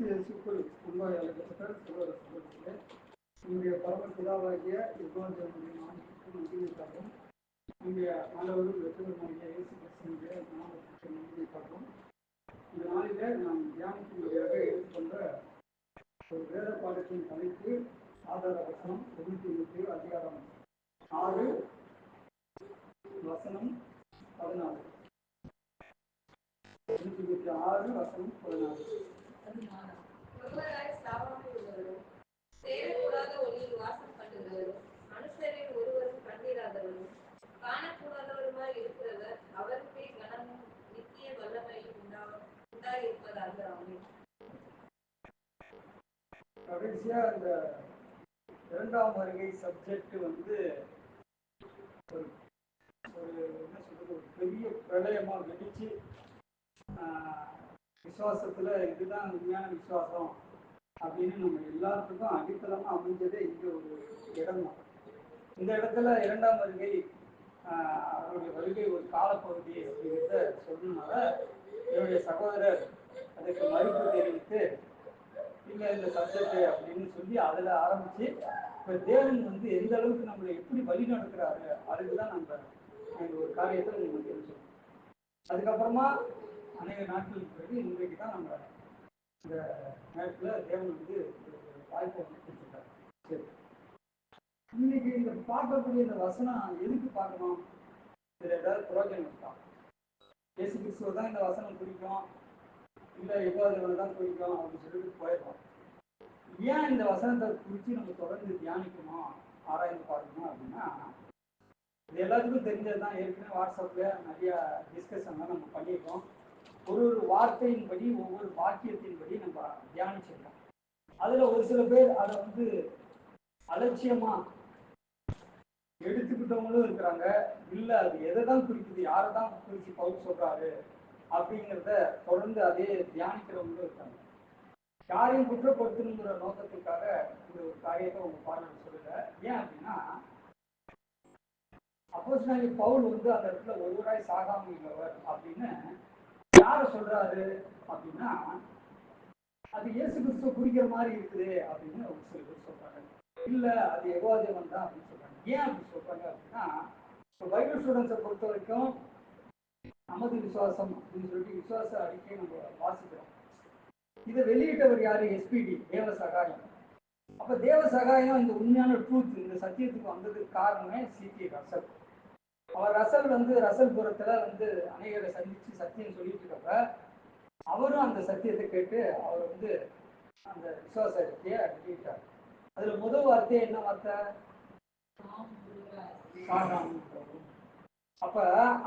கிறிஸ்து இயேசுக்குள் அன்பாய் அழைக்கப்பட்ட சகோதர சகோதரிகளே, நம்முடைய பரமபிதாவாகிய யெகோவாவுடைய நாமத்திற்கு மகிமைக்காகவும் நம்முடைய ஆண்டவரும் இரட்சகருமாகிய இயேசு கிறிஸ்துவினுடைய நாமத்திற்கு மகிமைக்காகவும் இந்த நாளிலே நாம் தியானிக்கும்படியாக எடுத்துக்கொண்ட ஒரு வேத பாடத்தின் தலைப்பு ஆதார வசனம் 97 அதிகாரம் 6 வசனம் 14. 6 வசனம் 14. ஒருவராய் சாவாமல் உள்ளவரும் சேரக்கூடாத ஒளியில் வாசம் பண்ணுகிறவரும் மனுஷரில் ஒருவரும் கண்டிராதவரும் காணக்கூடாதவருமாய் இருக்கிறவர் அவருக்கே கனமும் நித்திய வல்லமையும் உண்டாயிருப்பதாக. ஆமென். கடைசியா இந்த இரண்டாம் வருகை சப்ஜெக்ட் வந்து ஒரு என்ன சொல்றது, ஒரு பெரிய பிரளயமா வெடிச்சு விசுவாசத்துல இதுதான் உண்மையான விசுவாசம் அப்படின்னு நம்ம எல்லாத்துக்கும் அடித்தளமா அமைஞ்சதே இங்க ஒரு இடம் தான். இந்த இடத்துல இரண்டாம் வருகை அவருடைய வருகை ஒரு காலப்பகுதி அப்படிங்கிறத சொன்னதுனால என்னுடைய சகோதரர் அதுக்கு மறுப்பு தெரிவித்து இல்லை இந்த சப்ஜெக்ட் அப்படின்னு சொல்லி அதில் ஆரம்பிச்சு இப்போ தேவன் வந்து எந்த அளவுக்கு நம்மளை எப்படி வழி நடக்கிறாரு அதுக்குதான் நம்ம ஒரு காரியத்தை உங்களுக்கு தெரிஞ்சுக்கணும். அதுக்கப்புறமா அநேக நாட்களுக்கு பிறகு இன்றைக்கு தான் நம்ம இந்த நேரத்தில் தேவன் வந்து வாய்ப்பை கொடுத்துருக்காரு. சரி, இன்னைக்கு இந்த பார்க்கக்கூடிய இந்த வசனம் எதுக்கு பார்க்கணும்? இதில் ஏதாவது புரோஜனம் இருக்கா? இயேசு கிறிஸ்துவ தான் இந்த வசனம் குறிக்கும், இல்லை யுகாதேவனை தான் குறிக்கும் அப்படின்னு சொல்லிட்டு போயிடலாம். ஏன் இந்த வசனத்தை குறித்து நம்ம தொடர்ந்து தியானிக்கணும், ஆராய்ந்து பார்க்கணும் அப்படின்னா, இது எல்லாத்துக்கும் தெரிஞ்சது தான். ஏற்கனவே வாட்ஸ்அப்பில் நிறைய டிஸ்கஷன்லாம் நம்ம பண்ணியிருக்கோம். ஒரு வார்த்தையின்படி ஒவ்வொரு வாக்கியத்தின்படி நம்ம தியானிச்சிருக்கோம். அதில் ஒரு சில பேர் அதை வந்து அலட்சியமா எடுத்துக்கிட்டவங்களும் இருக்கிறாங்க. இல்லை அது எதை தான் குறிக்குது, யாரை தான் குறித்து பவுல் சொல்றாரு அப்படிங்கிறத தொடர்ந்து அதே தியானிக்கிறவங்களும் இருக்காங்க. யாரையும் குற்றப்படுத்தணுங்கிற நோக்கத்துக்காக இந்த ஒரு காரியத்தை உங்க பாடல் சொல்லல. ஏன் அப்படின்னா, அப்போஸ்தலனாகிய பவுல் வந்து அந்த இடத்துல ஒருவராய் சாகாமல் உள்ளவர் அப்படின்னு யாரை சொல்றாரு அப்படின்னா, அது இயேசு கிறிஸ்துவ குறிக்கிற மாதிரி இருக்குது அப்படின்னு ஒரு சில பேர் சொல்றாங்க. இல்ல அது யெகோவாதேவன் தான் அப்படின்னு சொல்றாங்க. ஏன் அப்படி சொல்றாங்க அப்படின்னா, இப்போ பைபிள் ஸ்டூடெண்ட்ஸை பொறுத்த வரைக்கும் நமது விசுவாசம் அப்படின்னு சொல்லிட்டு விசுவாச அறிக்கையை நம்ம வாசிக்கிறோம். இதை வெளியிட்டவர் யாரு? SPD, தேவ சகாயம். அப்ப தேவ சகாயம் இந்த உண்மையான ட்ரூத், இந்த சத்தியத்துக்கு வந்ததுக்கு காரணமே C.T. ரசல். அவர் ரசல் வந்து ரசல்புரத்துல வந்து அநேகரை சந்திச்சு சத்தியம் சொல்லிட்டு இருக்கப்ப அவரும் அந்த சத்தியத்தை கேட்டு அவர் வந்து அந்த விசுவாச அறிக்கையை வெளியிட்டார். அதுல முதல் வார்த்தையே என்ன வார்த்தை? சாகாமல். அப்ப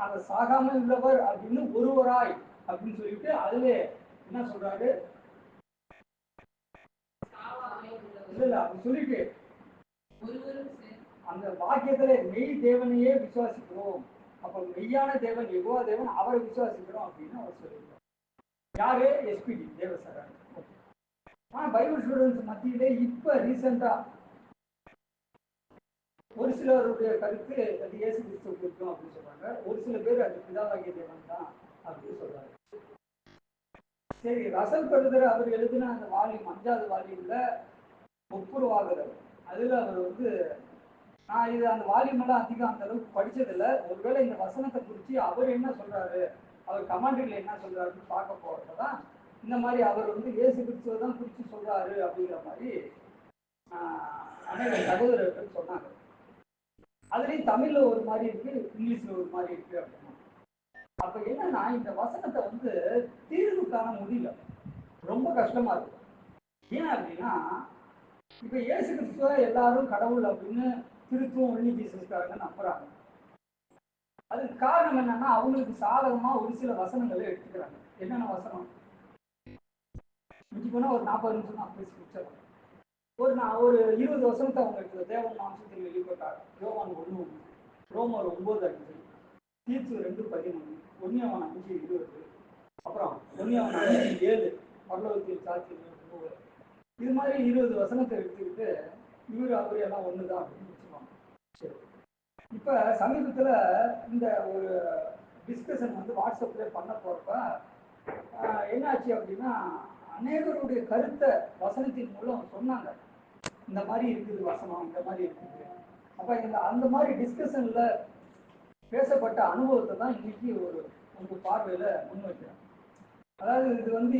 அந்த சாகாமல் உள்ளவர் அப்படின்னு ஒருவராய் அப்படின்னு சொல்லிட்டு அதுல என்ன சொல்றாரு? இல்ல அப்படி சொல்லிட்டு அந்த வாக்கியத்துல மெய் தேவனையே விசுவாசிக்கிறோம். அப்ப மெய்யான தேவன் யெகோவா தேவன், அவரை விசுவாசிக்கிறோம் அப்படின்னு அவர் சொல்லியிருக்கார். யாரு? SPD, தேவ சகாயம். ஆனா பைபிள் ஸ்டூடெண்ட்ஸ் மத்தியிலே இப்ப ரீசெண்டா ஒரு சிலருடைய கருத்து அது இயேசு கிறிஸ்துவ குறிக்கும் அப்படின்னு சொல்றாங்க. ஒரு சில பேர் அது பிதாவாகிய தேவன் தான் அப்படின்னு சொல்றாங்க. சரி, ரசல் படுதர் அவர் எழுதின அந்த வால்யூம் 5வது வால்யூம்ல ஒப்புரவாகுதல், அதுல அவர் வந்து நான் இது அந்த வால்யூம் எல்லாம் அதிகம் அந்த அளவுக்கு படிச்சதில்லை. ஒருவேளை இந்த வசனத்தை குறித்து அவர் என்ன சொல்றாரு, அவர் கமாண்டரியில் என்ன சொல்றாருன்னு பார்க்க போறதுதான் இந்த மாதிரி அவர் வந்து இயேசு கிறிஸ்துவ தான் குறித்து சொல்றாரு அப்படிங்கிற மாதிரி அநேக சகோதரர்கள் சொன்னாங்க. அதுலேயும் தமிழ்ல ஒரு மாதிரி இருக்கு, இங்கிலீஷ்ல ஒரு மாதிரி இருக்கு அப்படின்னா. அப்ப என்னன்னா, இந்த வசனத்தை வந்து தீர்வு காண முடியல, ரொம்ப கஷ்டமா இருக்கு. ஏன் அப்படின்னா, இப்ப இயேசு கிறிஸ்துவ எல்லாரும் கடவுள் அப்படின்னு திருத்துவம் ஒன்லி ஜீசஸ்காரங்க நம்புறாங்க. அதுக்கு காரணம் என்னன்னா, அவங்களுக்கு சாதகமா ஒரு சில வசனங்களை எடுத்துக்கிறாங்க. என்னென்ன வசனம்? மிஞ்சி போனா ஒரு 40 நிமிஷம் தான் பேசி முடிச்சிடலாம். ஒரு 20 வசனத்தை அவங்க எடுத்து தேவன் மாம்சத்தில் வெளிப்பட்டார், யோவான் 1:1, ரோமர் 9:5, தீத்து 2:13, 1 5:20, அப்புறம் 1 5:7, பரலோகத்தில் சாட்சி. இது மாதிரி 20 வசனத்தை எடுத்துக்கிட்டு இவர் அவரு எல்லாம் ஒண்ணுதான் அப்படின்னு வச்சுக்கோங்க. சரி, இப்ப சமீபத்துல இந்த ஒரு டிஸ்கஷன் வந்து வாட்ஸ்அப்ல பண்ண போறப்ப என்னாச்சு அப்படின்னா, அநேகருடைய கருத்தை வசனத்தின் மூலம் சொன்னாங்க. இந்த மாதிரி இருக்குது வசனம், இந்த மாதிரி இருக்குது. அப்ப அந்த மாதிரி டிஸ்கஷன்ல பேசப்பட்ட அனுபவத்தை தான் இன்னைக்கு உங்க பார்வையில முன்வைக்கிறேன். அதாவது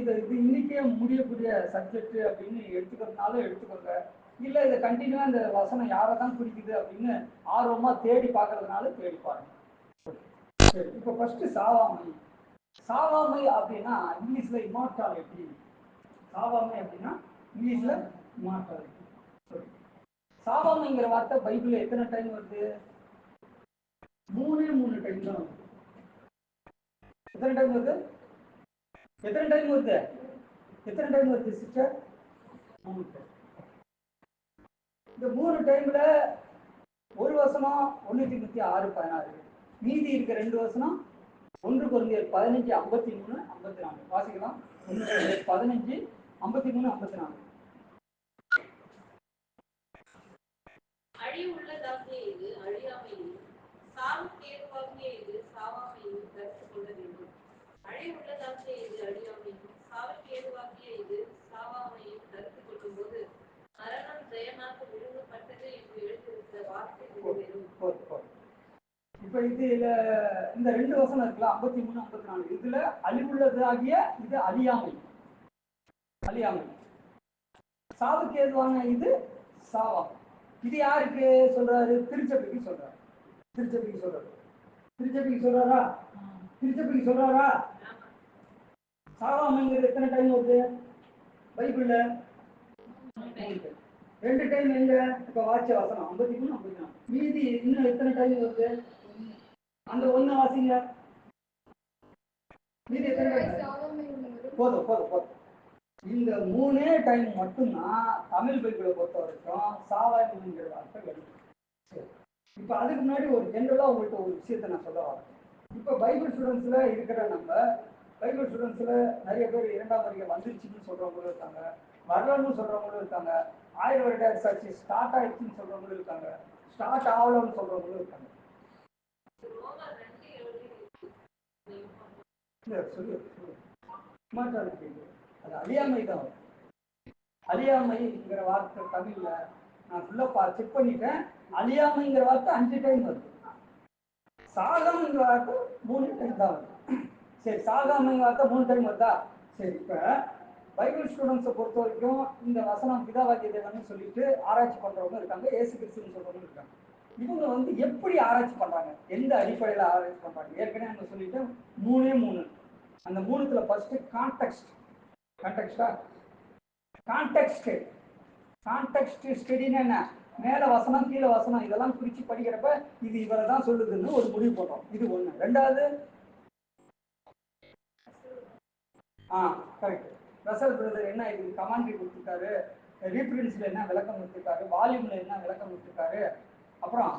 இது இன்னைக்கே முடியக்கூடிய சப்ஜெக்ட் அப்படின்னு எடுத்துக்கிறதுனால எடுத்துக்கோங்க. இல்லை இதை கண்டினியூவா இந்த வசனம் யாரை தான் குறிக்குது அப்படின்னு ஆர்வமா தேடி பார்க்கறதுனால தேடி பாருங்க. சரி, இப்போ ஃபர்ஸ்ட் சாவாமை. சாவாமை அப்படின்னா இங்கிலீஷ்ல இமார்டாலிட்டி. சாவாமை அப்படின்னா இங்கிலீஷ்ல இமார்டாலிட்டி. சாவாமைங்கிற வார்த்தை பைபிள்ல எத்தனை டைம் வருது? 3 டைம் தான் வருது. எத்தனை டைம் வருது? எத்தனை டைம் வருது? எத்தனை டைம் வருது சிஸ்டர்? 3 டைம். இந்த 3 டைம்ல ஒரு வசனம் 1 Timothée 6:16, மீதி இருக்க 2 வசனம் 1 Corinthians 15:53, 54. வாசிக்கலாம். 1 Corinthians 15:53, 54. அழிவுள்ளதாகிய இது அழியாமையும், சாவுக்கு ஏதுவாகிய இது சாவாமையும் கருத்து கொள்ள வேண்டும். அழிவுள்ளதாகிய இது அழியாமையும், சாவுக்கு ஏதுவாகிய இது சாவாமையும் கருத்து கொள்ளும் போது மரணம் ஜெயமாக விழுங்கப்பட்டது என்று எழுதியிருக்கிற வார்த்தை நிறைவேறும். இப்ப இதுல இந்த 2 வசனம் இருக்குல்ல, 53, 54, இதுல அழிவுள்ளதாகிய இது அழியாமை. அழியாமை. சாவுக்கு ஏதுவான இது சாவாமை. இது யாருக்கு சொல்றாரு? திருச்சபைக்கு சொல்றாரு. திருச்சபைக்கு சொல்றாரு. திருச்சபைக்கு சொல்றாரா? திருச்சபைக்கு சொல்றாரா? சாவாமைங்கிறது எத்தனை டைம் வருது பைபிள்ல? 2 டைம். எங்க? இப்ப வாட்ச வசனம் 53, 54. மீதி இன்னும் எத்தனை டைம் வருது? அந்த 1 வாசிங்க. மீதி எத்தனை டைம்? போதும். இந்த 3 டைம் மட்டும்தான் தமிழ் பைபிளை பொறுத்த வரைக்கும் சாவாமைங்கிற வார்த்தை வருது. இப்ப அதுக்கு முன்னாடி ஒரு ஜென்ரலா உங்கள்கிட்ட ஒரு விஷயத்தை நான் சொல்ல வரேன். இப்ப பைபிள் ஸ்டூடெண்ட்ஸ்ல இருக்கிற நம்ம பைபிள் ஸ்டூடெண்ட்ஸ்ல நிறைய பேர் 2ஆம் வருகை வந்துருச்சுன்னு சொல்றவங்களும் இருக்காங்க, வரலன்னு சொல்றவங்களும் இருக்காங்க, 1000 வருட சர்ச்சு ஸ்டார்ட் ஆயிடுச்சுன்னு சொல்றவங்களும் இருக்காங்க, ஸ்டார்ட் ஆகலன்னு சொல்றவங்களும் இருக்காங்க. சொல்லு அது அழியாமை தான். அழியாமைங்கிற வார்த்தை தமிழ்ல நான் ஃபுல்லா செக் பண்ணிட்டேன். அழியாமைங்கிற வார்த்தை 5 டைம் வருது. சாகாமைங்கிற வார்த்தை 3 டைம் தான் வருது. சரி, சாகாமைங்கிற வார்த்தை 3 டைம் வருதா? சரி, இப்ப பைபிள் ஸ்டூடெண்ட்ஸை பொறுத்த வரைக்கும் இந்த வசனம் பிதாவாகிய தேவன்னு சொல்லிட்டு ஆராய்ச்சி பண்றவங்க இருக்காங்க, இயேசு கிறிஸ்துன்னு சொல்றவங்க இருக்காங்க. இவங்க எப்படி ஆராய்ச்சி பண்றாங்க? எந்த அடிப்படையில ஆராய்ச்சி பண்றாங்க? ஏற்கனவே நம்ம சொல்லிட்டு 3 அந்த 3த்துல ஃபர்ஸ்ட் கான்டெக்ஸ்ட். கான்டெக்ஸ்ட் ஸ்டடினா என்ன? மேல வசனம் கீழே வசனம் இதெல்லாம் பிரிச்சு படிக்கிறப்ப இது இவரை தான் சொல்லுதுன்னு ஒரு முடிவு போட்டோம். இது 1. 2வது கரெக்ட். ரசல் பிரதர் என்ன இது கமாண்ட்ரி கொடுத்துருக்காரு, ரீப்ரின்ஸ்ல என்ன விளக்கம் கொடுத்துருக்காரு, வால்யூம்ல என்ன விளக்கம் கொடுத்துருக்காரு, அப்புறம்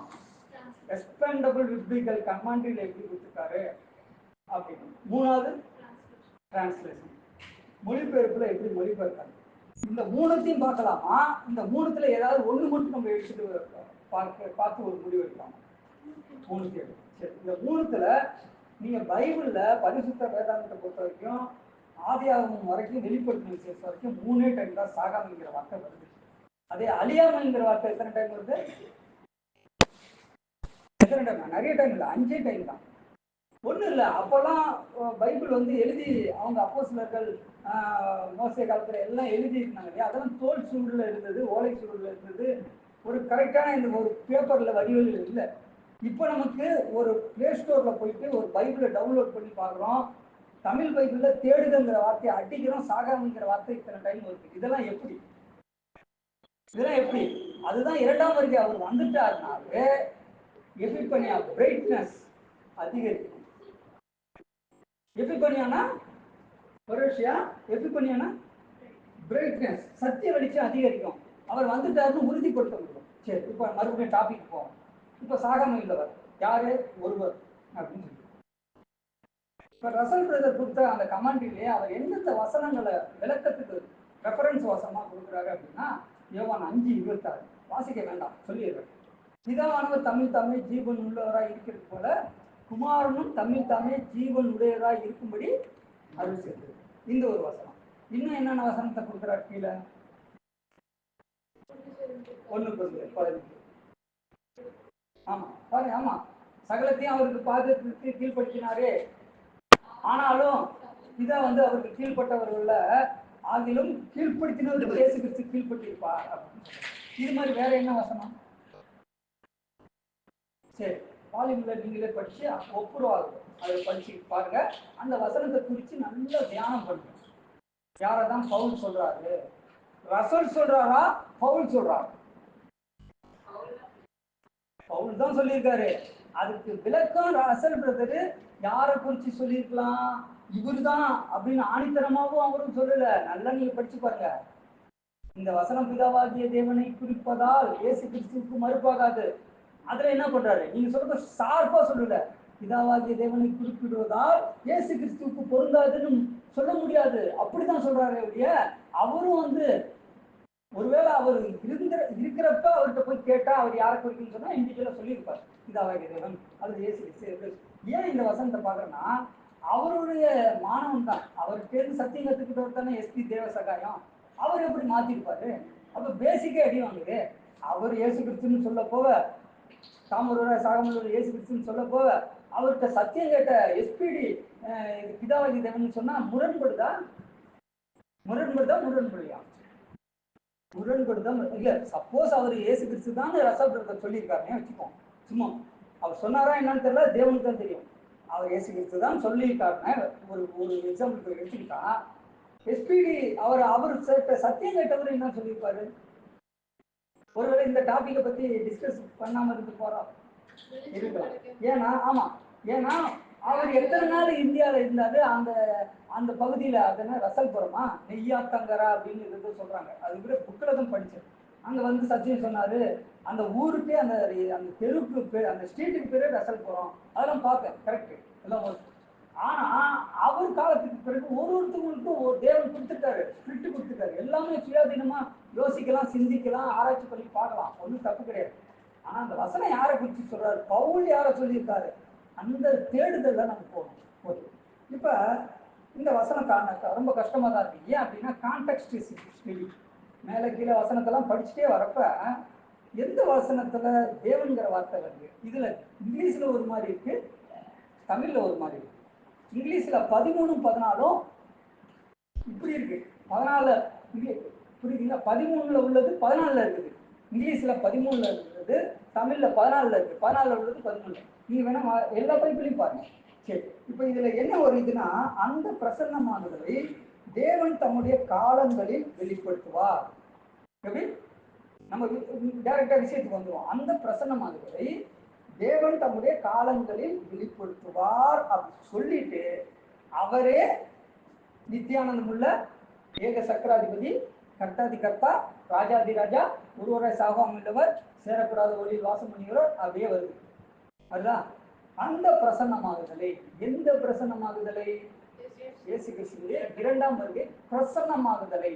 எக்ஸ்பெண்டபிள் பிப்ளிக்கல் கமாண்ட்ரியில எப்படி கொடுத்துருக்காரு அப்படின்னு. 3வது டிரான்ஸ்லேஷன், மொழிபெயர்ப்புல எப்படி மொழிபெயர்க்காங்க. இந்த 3த்தையும் பார்க்கலாமா? இந்த 3த்துல ஏதாவது ஒண்ணு மட்டும் நம்ம எடுத்துட்டு பார்த்து ஒரு முடிவு எடுக்கலாமா? 3 சரி. இந்த 3த்துல நீங்க பைபிள்ல பரிசுத்த வேதாந்தத்தை பொறுத்த வரைக்கும் ஆதியாகமம் வரைக்கும் வெளிப்படுத்தின விசேஷம் வரைக்கும் 3 டைம் தான் சாகாமைங்கிற வார்த்தை வருது. அதே அழியாமைங்கிற வார்த்தை எத்தனை டைம் வருது? எத்தனை டைம்? நிறைய டைம் இல்லை, 5 டைம் தான். ஒன்றும் இல்லை, அப்போல்லாம் பைபிள் எழுதி அவங்க அப்போஸ்தலர்கள் மோசே காலத்தில் எல்லாம் எழுதி இருந்தாங்க இல்லையா, அதெல்லாம் தோல் சூழலில் இருந்தது, ஓலை சூழலில் இருந்தது, ஒரு கரெக்டான இந்த ஒரு பேப்பரில் வடிவில் இல்லை. இப்போ நமக்கு ஒரு பிளே ஸ்டோரில் போயிட்டு ஒரு பைபிளை டவுன்லோட் பண்ணி பார்க்குறோம், தமிழ் பைபிளில் தேடுதல்ங்கிற வார்த்தையை அடிக்கிறோம், சாகாமைங்கிற வார்த்தை இத்தனை டைம் வருது. இதெல்லாம் எப்படி? அதுதான் 2ஆம் வருகை அவர் வந்துட்டாருனாலே எபிபனியா பிரைட்னஸ் அதிகரிக்கும். எபிபனியானா பிரைட்னஸ், சத்திய வெளிச்சம் அதிகரிக்கும். அவர் வந்துட்டாருன்னு உறுதிப்படுத்த முடியும். சரி, இப்ப மறுபடியும் டாபிக் போவோம். இப்ப சாகாமை உள்ளவர் யாரு? ஒருவர் அப்படின்னு சொல்லி இப்ப ரசல் பிரதர் கொடுத்த அந்த கமாண்டிலேயே அவர் எந்தெந்த வசனங்களை விளக்கத்துக்கு ரெஃபரன்ஸ் வசனமா கொடுக்குறாரு அப்படின்னா, யோவான் 5:26 வாசிக்க வேண்டாம், சொல்லிடுறேன். பிதாவானவர் தமிழ் ஜீவன் உள்ளவராய் இருக்கிறது போல குமாரனும் தமிழ் ஜீவன் உடையவராய் இருக்கும்படி அருள் செய்தது. இந்த ஒரு வசனம். இன்னும் என்னென்ன வசனத்தை கொடுக்குறாரு கீழே? 1:15. ஆமா பாருங்க, ஆமா சகலத்தையும் அவருக்கு பாதத்திற்கு கீழ்படுத்தினாரே, ஆனாலும் இதை அவருக்கு கீழ்பட்டவர்கள ஆகிலும் கீழ்படுத்தினவருக்கு இயேசு கிறிஸ்து கீழ்பட்டிருப்பார் அப்படின்னு சொல்றாரு. இது மாதிரி வேற என்ன வசனம்? சரி, வால்யூம்ல நீங்களே படிச்சு ஒப்புரவாகும் அதை படிச்சு பாருங்க. அந்த வசனத்தை குறித்து நல்லா தியானம் பண்ணுங்க. யாரதான் பவுல் சொல்றாரு? ரசூல் சொல்றாரா பவுல் சொல்றாரு? பவுல் தான் சொல்லியிருக்காரு. அதுக்கு விளக்கம் ரசல் பிரதரு யாரை குறிச்சு சொல்லியிருக்கலாம்? இவரு தான் அப்படின்னு ஆணித்தரமாகவும் அவரும் சொல்லல. நல்லா நீங்க படிச்சு பாருங்க. இந்த வசனம் பிதாவாகிய தேவனை குறிப்பதால் இயேசு கிறிஸ்துவுக்கு மறுப்பாகாது. அதுல என்ன பண்றாரு? நீங்க சொல்ற சார்பா சொல்லல. பிதாவாகிய தேவனை குறிப்பிடுவதால் இயேசு கிறிஸ்துவுக்கு பொருந்தாதுன்னு சொல்ல முடியாது அப்படிதான் சொல்றாரு. அவரும் ஒருவேளை அவர் இருக்கிறப்ப அவர்கிட்ட போய் கேட்டா அவர் யாரை குறிக்குன்னு சொன்னா இண்டிவிஜுவலா சொல்லியிருப்பார், பிதாவாகிய தேவன் அது இயேசு கிறிஸ்து. ஏன் இந்த வசனத்தை பாக்குறேன்னா, அவருடைய மாணவன் தான், அவருக்கு சத்தியம் கத்துக்கிட்டவர் தானே எஸ்பி தேவசகாயம். அவர் எப்படி மாத்திருப்பாரு? அப்ப பேசிக்கே அடி வாங்குது. அவர் இயேசு கிறிஸ்துன்னு சொல்ல போக, தாமரோட சாகமலோட இயேசு கிறிஸ்துன்னு சொல்ல போக, அவர்கிட்ட சத்தியம் கேட்ட எஸ்பிடி பிதாவாகிய தேவன் சொன்னா முரண்படுதா? முரண்படுலையா? முரண்படுதான் இல்ல. சப்போஸ் அவர் இயேசு கிறிஸ்து தான் ரசபிரதர் சொல்லியிருக்காருன்னு வச்சுக்கோம். சும்மா அவர் சொன்னாரா என்னன்னு தெரியல, தேவனுக்கு தான் தெரியும். அவர் இயேசு கிறிஸ்து தான் சொல்லியிருக்காருன்னு ஒரு எக்ஸாம்பிளுக்கு எடுத்துக்கிட்டா, எஸ்பிடி அவர் சத்தியம் கேட்டவர் என்ன சொல்லியிருப்பாரு? ஒருவேளை இந்த டாபிக்கை பத்தி டிஸ்கஸ் பண்ணாம இருந்து போறோம் இருக்கலாம். ஏன்னா அவர் எத்தனை நாள் இந்தியாவில் இருந்தாரு? அந்த அந்த பகுதியில் அதனால ரசல்புரமா நெய்யாத்தங்கரா அப்படின்னு சொல்றாங்க. அது கூட புக்கில் தான் படிச்சேன். அங்கே சத்தியம் சொன்னாரு. அந்த ஊருக்கு அந்த அந்த தெருவுக்கு பேர், அந்த ஸ்ட்ரீட்டுக்கு பேரே ரசல்புரம். அதெல்லாம் பார்த்தேன். கரெக்டு எல்லாம். ஆனா அவர் காலத்துக்கு பிறகு ஒருத்தவங்களுக்கும் ஒரு தேவன் கொடுத்துருக்காரு, ஸ்பிரிட் கொடுத்துருக்காரு. எல்லாமே சுயாதீனமா யோசிக்கலாம், சிந்திக்கலாம், ஆராய்ச்சி பண்ணி பார்க்கலாம். ஒன்றும் தப்பு கிடையாது. ஆனா அந்த வசனம் யாரை குறித்து சொல்றாரு? பவுல் யாரை சொல்லியிருக்காரு? அந்த தேடுதல்ல நம்ம போகணும். ஓகே, இப்ப இந்த வசனம் ரொம்ப கஷ்டமா தான் இருக்கு. ஏன் அப்படின்னா கான்டெக்ஸ்ட் ஸ்டடி. மேல கீழே வசனத்தெல்லாம் படிச்சுட்டே வரப்ப எந்த வசனத்துல தேவன்கிற வார்த்தை வருது? இதுல இங்கிலீஷ்ல ஒரு மாதிரி இருக்கு, தமிழ்ல ஒரு மாதிரி இருக்கு. இங்கிலீஷ்ல 13, 14 இப்படி இருக்கு. 14 புரியுதுங்களா? 13ல உள்ளது 14ல இருக்குது. இங்கிலீஷ்ல 13ல இருக்கிறது, தமிழ்ல 14ல இருக்கு. 14ல உள்ளது 13ல. நீங்க வேணா எல்லா பைபிளையும் பாருங்க. சரி, இப்ப இதுல என்ன ஒரு இதுனா, அந்த பிரசன்னமானதை தேவன் தம்முடைய காலங்களில் வெளிப்படுத்துவார். எப்படி? நம்ம டைரக்டா விஷயத்துக்கு வந்துடும். அந்த பிரசன்னமானதை தேவன் தம்முடைய காலங்களில் வெளிப்படுத்துவார் அப்படின்னு சொல்லிட்டு, அவரே நித்தியானந்தம் உள்ள ஏக சக்கராதிபதி, கர்த்தாதி கர்த்தா, ராஜாதி ராஜா, ஒருவரை சாகாமல் உள்ளவர், சேரக்கூடாத ஒளியில் வாசம் பண்ணுகிறோர், அப்படியே வருது. அதுதான் அந்த பிரசன்னமாகுதலை. எந்த பிரசன்னமாகுதலை? இயேசு கிறிஸ்துவின் இரண்டாம் வருகை பிரசன்னமாகுதலை.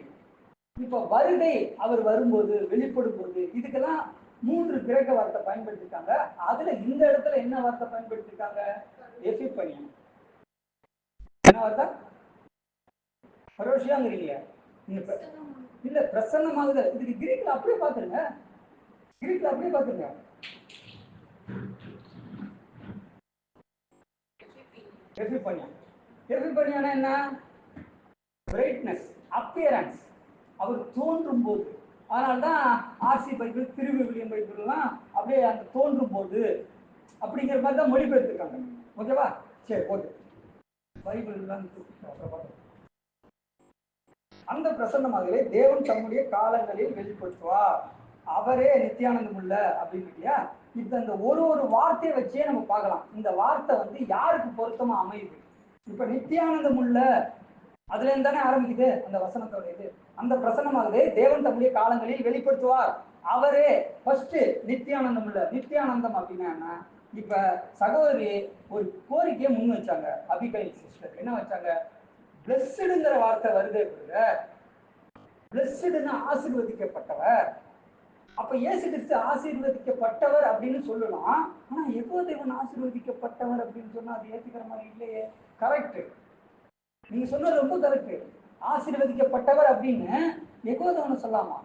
இப்ப வருகை அவர் வரும்போது, வெளிப்படும் போது, இதுக்கெல்லாம் 3 கிரேக்க வார்த்தை பயன்படுத்திருக்காங்க. அதுல இந்த இடத்துல என்ன வார்த்தை பயன்படுத்திருக்காங்க? எபிபனியா. என்ன வார்த்தை? பரோஷியாங்கிறீங்க இல்ல, பிரசன்னமாகுதல். இதுக்கு கிரீக்ல அப்படியே பாத்துருங்க. கிரீக்ல அப்படியே பாத்துருங்க. எபிபனியானா என்ன? Brightness, appearance. அவர் தோன்றும் போது. அதனால்தான் ஆர்சி பைபிள், திருவிவிலியம் பைபிள்லாம் அப்படியே அந்த தோன்றும் போது அப்படிங்கிற மாதிரி தான் மொழிபெயர்த்திருக்காங்க. ஓகேவா? சரி, ஓகே. பைபிள் அந்த பிரசன்னமாகவே தேவன் தம்முடைய காலங்களில் வெளிப்படுத்துவார். அவரே நித்தியானந்தம் உள்ள அப்படின்னு இல்லையா? இப்ப இந்த ஒரு வார்த்தையை வச்சே நம்ம பார்க்கலாம். இந்த வார்த்தை யாருக்கு பொருத்தமா அமையுது? இப்ப நித்தியானந்தம் உள்ள அதுல இருந்து தானே ஆரம்பிக்குது அந்த வசனத்தோட இது. அந்த பிரசன்னமாகவே தேவன் தம்முடைய காலங்களில் வெளிப்படுத்துவார். அவரே ஃபர்ஸ்ட் நித்தியானந்தம் உள்ள. நித்தியானந்தம் அப்படின்னா என்ன? இப்ப சகோதரி ஒரு கோரிக்கையை முன் வச்சாங்க. அபிகைல் சிஸ்டர் என்ன வச்சாங்க? பிளஸ்டுங்கிற வார்த்தை வருது. பிளஸ்டுன்னா ஆசீர்வதிக்கப்பட்டவர். அப்ப இயேசு கிறிஸ்து ஆசீர்வதிக்கப்பட்டவர் அப்படின்னு சொல்லலாம். ஆனா எவ்வளவு தேவன் ஆசீர்வதிக்கப்பட்டவர் அப்படின்னு சொன்னா அது ஏத்துக்கிற மாதிரி இல்லையே. கரெக்ட், நீங்க சொன்னது ரொம்ப கரெக்ட். ஆசீர்வதிக்கப்பட்டவர் அப்படின்னு யெகோவா தேவனை சொல்லாமா?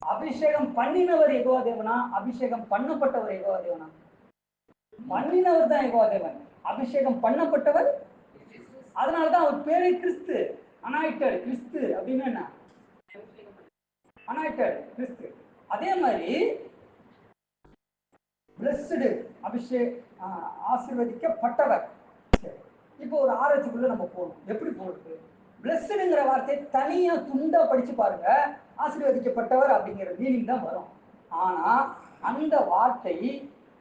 அபிஷேகம் பண்ணினவர் யெகோவா தேவனா, அபிஷேகம் பண்ணப்பட்டவர் யெகோவா தேவனா? பண்ணினவர் தான் யெகோவா தேவன். அபிஷேகம் பண்ணப்பட்டவர், அதனாலதான் அவர் பேரே கிறிஸ்து. அனாயிட்டட் கிறிஸ்து அப்படின்னு என்ன? அனாயிட்டட் கிறிஸ்து. அதே மாதிரி பிளஸ்டு ஆசீர்வதிக்கப்பட்டவர். இப்போ ஒரு ஆராய்ச்சிக்குள்ள நம்ம போகணும். எப்படி போறது? பிளஸ்டுங்கிற வார்த்தையை தனியா துண்டா படிச்சு பாருங்க, ஆசீர்வதிக்கப்பட்டவர் அப்படிங்கிற மீனிங் தான் வரும். ஆனா அந்த வார்த்தை,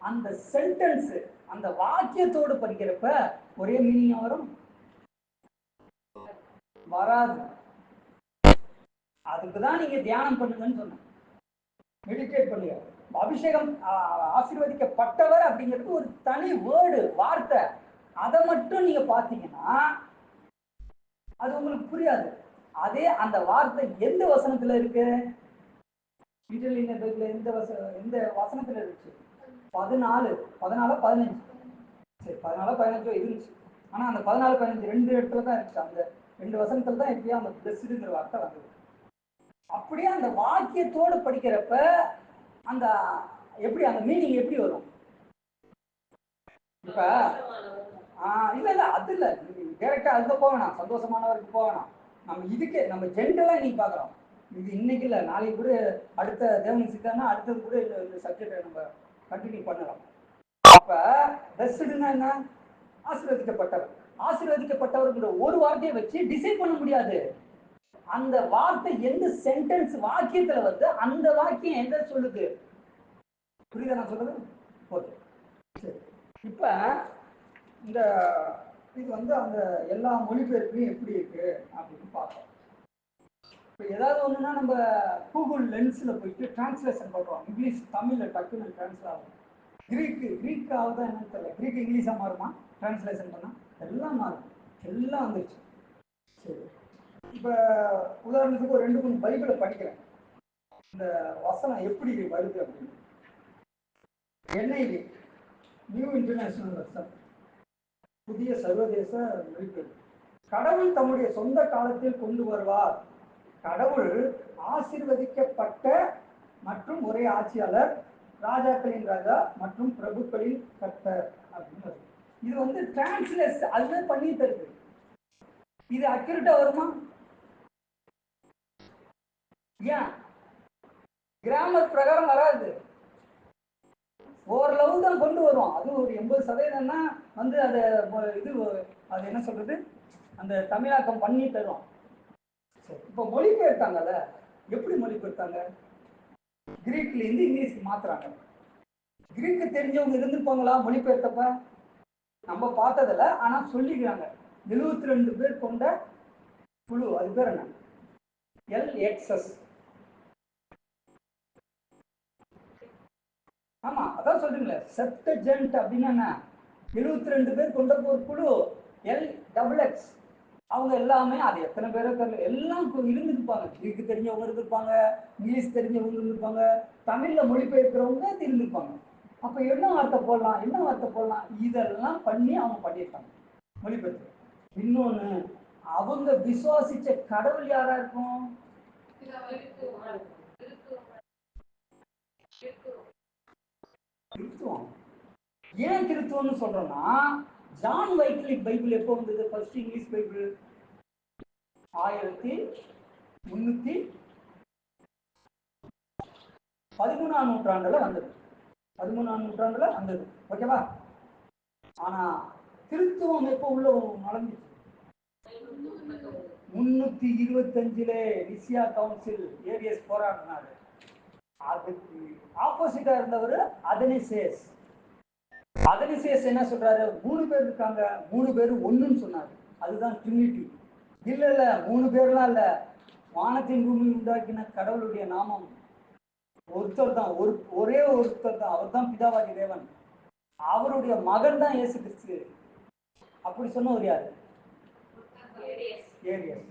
அந்த சென்டென்ஸ், அந்த வாக்கியத்தோடு படிக்கிறப்ப ஒரே மீனிங் வரும்? வராது. அதுக்குதான் நீங்க தியானம் பண்ணுங்கன்னு சொன்ன, மெடிடேட் பண்ணுங்க. அபிஷேகம் ஆசீர்வதிக்கப்பட்டவர் அப்படிங்கிறது ஒரு தனி வேர்டு, வார்த்தை. அதை மட்டும் நீங்க பாத்தீங்கன்னா அது உங்களுக்கு புரியாது. அதே அந்த வார்த்தை எந்த வசனத்துல இருக்கு? எந்த வசனத்துல இருக்கு? 14, 15. சரி, 14, 15 இருந்துச்சு. ஆனா அந்த 14, 15 ரெண்டு இடத்துல தான் இருந்துச்சு. அந்த ரெண்டு வசனத்துல தான் எப்படியா அந்த பிளஸ்டுங்கிற வார்த்தை வந்தது. அப்படியே அந்த வாக்கியத்தோடு படிக்கிறப்ப அந்த எப்படி அந்த மீனிங் எப்படி வரும்? இப்ப இல்ல அது இல்ல, டைரக்டா அதுக்கு போகணும், சந்தோஷமானவருக்கு போகணும். நம்ம இதுக்கு நம்ம ஜென்ரலா இன்னைக்கு பாக்குறோம். இது இன்னைக்கு இல்ல, நாளைக்கு கூட அடுத்த தேவன் சித்தானா அடுத்தது கூட இந்த சப்ஜெக்டை நம்ம கண்டினியூ பண்ணலாம். அப்ப பெஸ்ட்னா என்ன? ஆசீர்வதிக்கப்பட்டவர். ஆசீர்வதிக்கப்பட்டவர்ங்கிற ஒரு வார்த்தையை வச்சு டிசைட் பண்ண முடியாது. அந்த வார்த்தை எந்த சென்டென்ஸ் வாக்கியத்துல வந்து அந்த வாக்கியம் எந்த சொல்லுது? புரியுதா நான் சொல்றது? ஓகே, சரி. இப்ப இந்த இது வந்து அந்த எல்லா மொழிபெயர்ப்புலையும் எப்படி இருக்கு அப்படின்னு பார்ப்போம். இப்போ ஏதாவது ஒண்ணுன்னா நம்ம கூகுள் லென்ஸ்ல போயிட்டு டிரான்ஸ்லேஷன் பண்றோம். இங்கிலீஷ் தமிழ்ல டக்குன்னு டிரான்ஸ்லேட் ஆகும். கிரீக் ஆகுதா என்னன்னு தெரியல. கிரீக் இங்கிலீஷா மாறுமா டிரான்ஸ்லேஷன் பண்ணா? எல்லாம் மாறும், எல்லாம் வந்துருச்சு. சரி, இப்ப உதாரணத்துக்கு ஒரு 2-3 பைபிளை படிக்கிறேன். இந்த வசனம் எப்படி வருது அப்படின்னு. NIV, நியூ இன்டர்நேஷனல் வெர்ஷன், புதிய சர்வதேச மொழிபெயர்ப்பு. கடவுள் தம்முடைய சொந்த காலத்தில் கொண்டு வருவார். கடவுள் ஆசீர்வதிக்கப்பட்ட மற்றும் ஒரே ஆட்சியாளர், ராஜாக்களின் ராஜா மற்றும் பிரபுக்களின் கர்த்தர் அப்படின்னு. இது வந்து டிரான்ஸ்லேட் அதுவே பண்ணி தருது. இது அக்யூரேட்டா வருமா? ஏன்? கிராமர் பிரகாரம் வராது, ஓரளவு தான் கொண்டு வரும். அது ஒரு 80% வந்து அதை இது அது என்ன சொல்றது, அந்த தமிழாக்கம் பண்ணி தரும். இப்போ மொழிபெயர்த்தாங்கல்ல, எப்படி மொழிபெயர்த்தாங்க? கிரீக்ல இருந்து இங்கிலீஷ்க்கு மாத்துறாங்க. கிரீக்கு தெரிஞ்சவங்க இருந்திருப்பாங்களா மொழிபெயர்த்தப்ப? நம்ம பார்த்ததில்ல, ஆனா சொல்லிக்கிறாங்க. 72 பேர் கொண்ட குழு, அது பேர் என்ன? LXS. ஆமா, அதான் சொல்றீங்களே செப்டஜென்ட் அப்படின்னா என்ன? 72 பேர் கொண்ட ஒரு குழு, LXX. அவங்க எல்லாமே, அது எத்தனை பேரோ தெரியல, எல்லாம் இருந்திருப்பாங்க. கிரீக்கு தெரிஞ்சவங்க இருந்திருப்பாங்க, இங்கிலீஷ் தெரிஞ்சவங்க இருந்திருப்பாங்க, தமிழ்ல மொழிபெயர்க்கிறவங்க இருந்திருப்பாங்க. அப்ப என்ன வார்த்தை போடலாம், இதெல்லாம் பண்ணி அவங்க பண்ணியிருக்காங்க மொழிபெயர்ப்பு. இன்னொன்னு, அவங்க விசுவாசிச்ச கடவுள் யாரா இருக்கும்? கிறிஸ்துவம். ஏன் கிறிஸ்துவம்னு சொல்றோம்னா, ஜான் வைக்லிஃப் பைபிள் எப்போ வந்தது? ஃபர்ஸ்ட் இங்கிலீஷ் பைபிள் 1313ஆம் நூற்றாண்டுல வந்தது. 13ஆம் நூற்றாண்டுல வந்தது, ஓகேவா? ஆனா கிறிஸ்துவம் எப்போ உள்ள நுழைஞ்சிச்சு? 325 நிசியா கவுன்சில், ஏரியஸ் போராடினாரு. அதுக்கு ஆப்போசிட்டா இருந்தவர் அதனிசேஸ். என்ன சொல்றாரு? 3 பேர் இருக்காங்க, 3 பேர் ஒண்ணுன்னு சொன்னாரு. அதுதான் ட்ரினிட்டி. இல்ல 3 பேர்லாம் இல்ல, வானத்தின் பூமி உண்டாக்கின கடவுளுடைய நாமம் ஒருத்தர் தான், ஒரே ஒருத்தர் தான், அவர் தான் பிதாவாகி தேவன், அவருடைய மகன் தான் இயேசு கிறிஸ்து. அப்படி சொன்னவர் யாரு? ஏரியஸ்.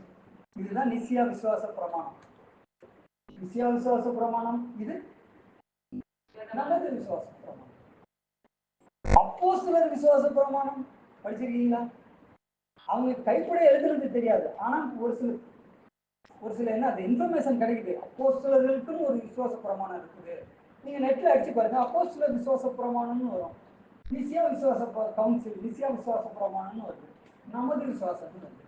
இதுதான் நிசியா விசுவாச பிரமாணம். நிசியா விசுவாச பிரமாணம் இது நல்லது விசுவாச பிரமாணம். அப்போஸ்தலர் விசுவாச பிரமாணம் படிச்சிருக்கீங்களா? அவங்க கைப்பட எழுதுறது தெரியாது, ஆனா ஒரு சில ஒரு சில என்ன அது இன்ஃபர்மேஷன் கிடைக்குது. அப்போஸ்தலர்களுக்குன்னு ஒரு விசுவாச பிரமாணம் இருக்குது. நீங்க நெட்ல அடிச்சு பாருங்க, அப்போஸ்தலர் விசுவாச பிரமாணம்னு வரும். நிசியா விசுவாச கவுன்சில், நிசியா விசுவாச பிரமாணம்னு வருது, நமது விசுவாசம்னு வருது.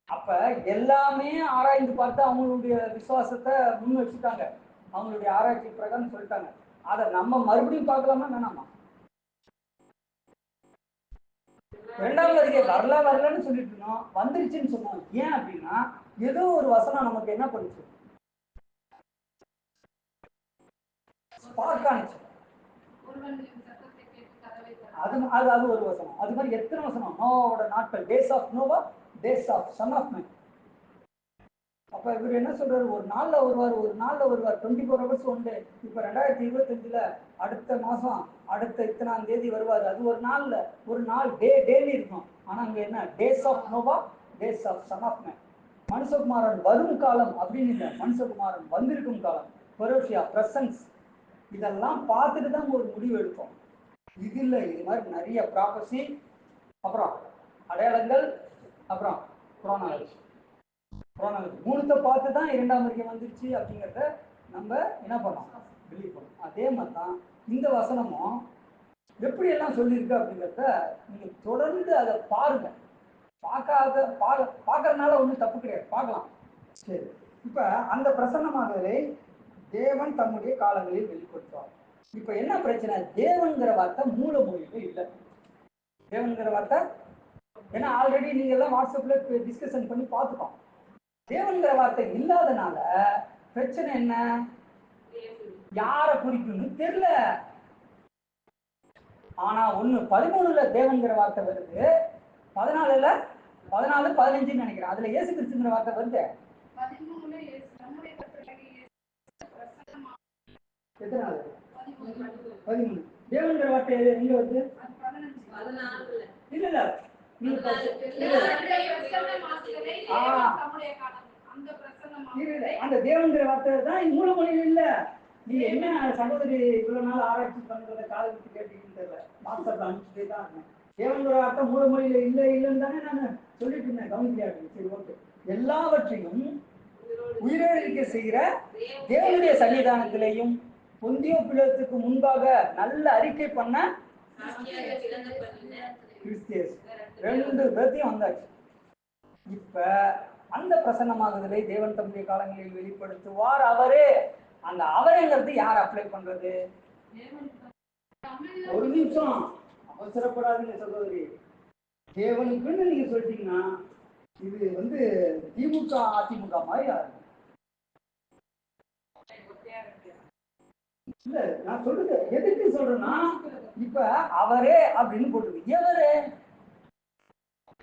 அப்ப எல்லாமே ஆராய்ந்து பார்த்து அவங்களுடைய விசுவாசத்தை முன் வச்சுட்டாங்க, அவங்களுடைய ஆராய்ச்சி பிரகாரம் சொல்லிட்டாங்க. அதை நம்ம மறுபடியும் பார்க்கலாமா வேணாமா? இரண்டாம் வருகை வரலன்னு சொல்லிட்டு இருந்தோம், வந்துருச்சுன்னு சொன்னோம். ஏன் அப்படின்னா ஏதோ ஒரு வசனம் நமக்கு என்ன பண்ணுச்சு, ஸ்பார்க் ஆனிச்சு. அது ஒரு வசனம். அது மாதிரி எத்தனை வசனம், நோவோட நாட்கள், days of Noah, days of son of man. அப்ப இவர் என்ன சொல்றாரு, ஒரு நாள்ல வருவார் 24 ஹவர்ஸ் ஒன் டே. இப்ப 2025 அடுத்த மாசம் அடுத்த இத்தனாம் தேதி வருவார். அது ஒரு நாள் டேலி இருக்கும். ஆனா அங்க என்ன, days of Noah, days of son of man. மனுஷகுமாரன் வரும் காலம் அப்படின்னு இல்லை, மனுஷகுமாரன் வந்திருக்கும் காலம், பெரோஷியா பிரசன்ஸ். இதெல்லாம் பார்த்துட்டு தான் ஒரு முடிவு எடுப்போம். இது இல்லை, இது மாதிரி நிறைய ப்ராபசி, அப்புறம் அடையாளங்கள், அப்புறம் குரோனாலஜி. மூணுத்தை பார்த்து தான் இரண்டாம் வருகை வந்துருச்சு அப்படிங்கிறத நம்ம என்ன பண்ணோம், பிலீவ் பண்ணோம். அதே மாதிரி தான் இந்த வசனமும் எப்படி எல்லாம் சொல்லியிருக்கு அப்படிங்கிறத நீங்க தொடர்ந்து அதை பாருங்க. பார்க்கறதுனால ஒன்றும் தப்பு கிடையாது, பார்க்கலாம். சரி, இப்ப அந்த பிரசன்னமாகவே தேவன் தம்முடைய காலங்களில் வெளிப்படுத்துவார். இப்ப என்ன பிரச்சனை, தேவன்கிற வார்த்தை மூல மொழியில இல்லை. தேவன்கிற வார்த்தை ஏன்னா ஆல்ரெடி நீங்க எல்லாம் வாட்ஸ்அப்ல டிஸ்கஷன் பண்ணி பார்த்துக்கோம். தேவன்கிற வார்த்தை இல்லாதனால பிரச்சனை என்ன, யாரை குறிக்கும்னு தெரியல. ஆனா 1:13 தேவன்கிற வார்த்தை வருது, 14 15 நினைக்கிறேன், அதுல இயேசு கிறிஸ்துங்கிற வார்த்தை வருது. எத்தனாவது? 13. தேவன்கிற வார்த்தை எங்க வருது? இல்ல அந்த தேவன்கிற வார்த்தை தான் மூல மொழியில் இல்ல. நீ என்ன சகோதரி இவ்வளவு நாள் ஆராய்ச்சி பண்றத கால விட்டு கேட்டீங்கன்னு தெரியல, வாட்ஸ்அப்ல அனுப்பிச்சுட்டே தான் இருக்கேன். தேவன்கிற வார்த்தை மூல மொழியில இல்லைன்னு தானே நான் சொல்லிட்டு இருந்தேன், கவனிக்கலையா? சரி, ஓகே. எல்லாவற்றையும் உயிரிழக்க செய்கிற தேவனுடைய சன்னிதானத்திலேயும் பொந்தியோ பிலாத்துக்கு முன்பாக நல்ல அறிக்கை பண்ண கிறிஸ்தியஸ் 2 பேர்த்தையும் வந்தாச்சு. இப்ப அந்த பிரசன்னமாகுதலை தேவன் தம்முடைய காலங்களில் வெளிப்படுத்துவார். அவரே, அந்த அவரைங்கிறது யார் அப்ளை பண்றது? ஒரு நிமிஷம், அவசரப்படாதீங்க சகோதரி. தேவனுக்குன்னு நீங்க சொல்லிட்டீங்கன்னா இது திமுக அதிமுக மாதிரி ஆகும். இல்ல, நான் சொல்றது எதுக்கு சொல்றேன்னா, இப்ப அவரே அப்படின்னு போட்டுருக்கு. எவரே?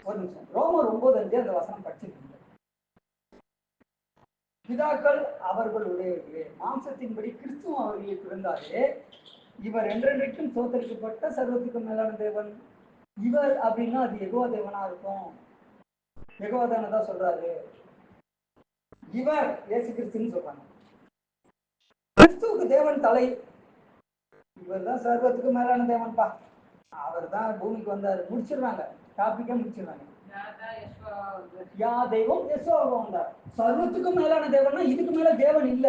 ஒரு நிமிஷம், ரோமர் 9:5 அந்த வசனம் படிச்சிருக்கீங்க. பிதாக்கள் அவர்கள் உடையவர்களே, மாம்சத்தின்படி கிறிஸ்துவ அவர்களை பிறந்தாரே, இவர் என்றென்றைக்கும் தோத்தரிக்கப்பட்ட சர்வத்துக்கு மேலான தேவன். இவர் அப்படின்னா அது யெகோவா தேவனா இருக்கும். யெகோவா தேவனை தான் சொல்றாரு. இவர் இயேசு கிறிஸ்துன்னு சொல்றாங்க. கிறிஸ்துவுக்கு தேவன் தலை, இவர் தான் சர்வத்துக்கு மேலான தேவன்பா, அவர் தான் பூமிக்கு வந்தாரு, முடிச்சிடுறாங்க, டாபிக்கா முடிச்சிடுறாங்க. யா தெய்வம் யெகோவா வந்தார். சர்வத்துக்கும் மேலான தேவன்னா இதுக்கு மேல தேவன் இல்ல,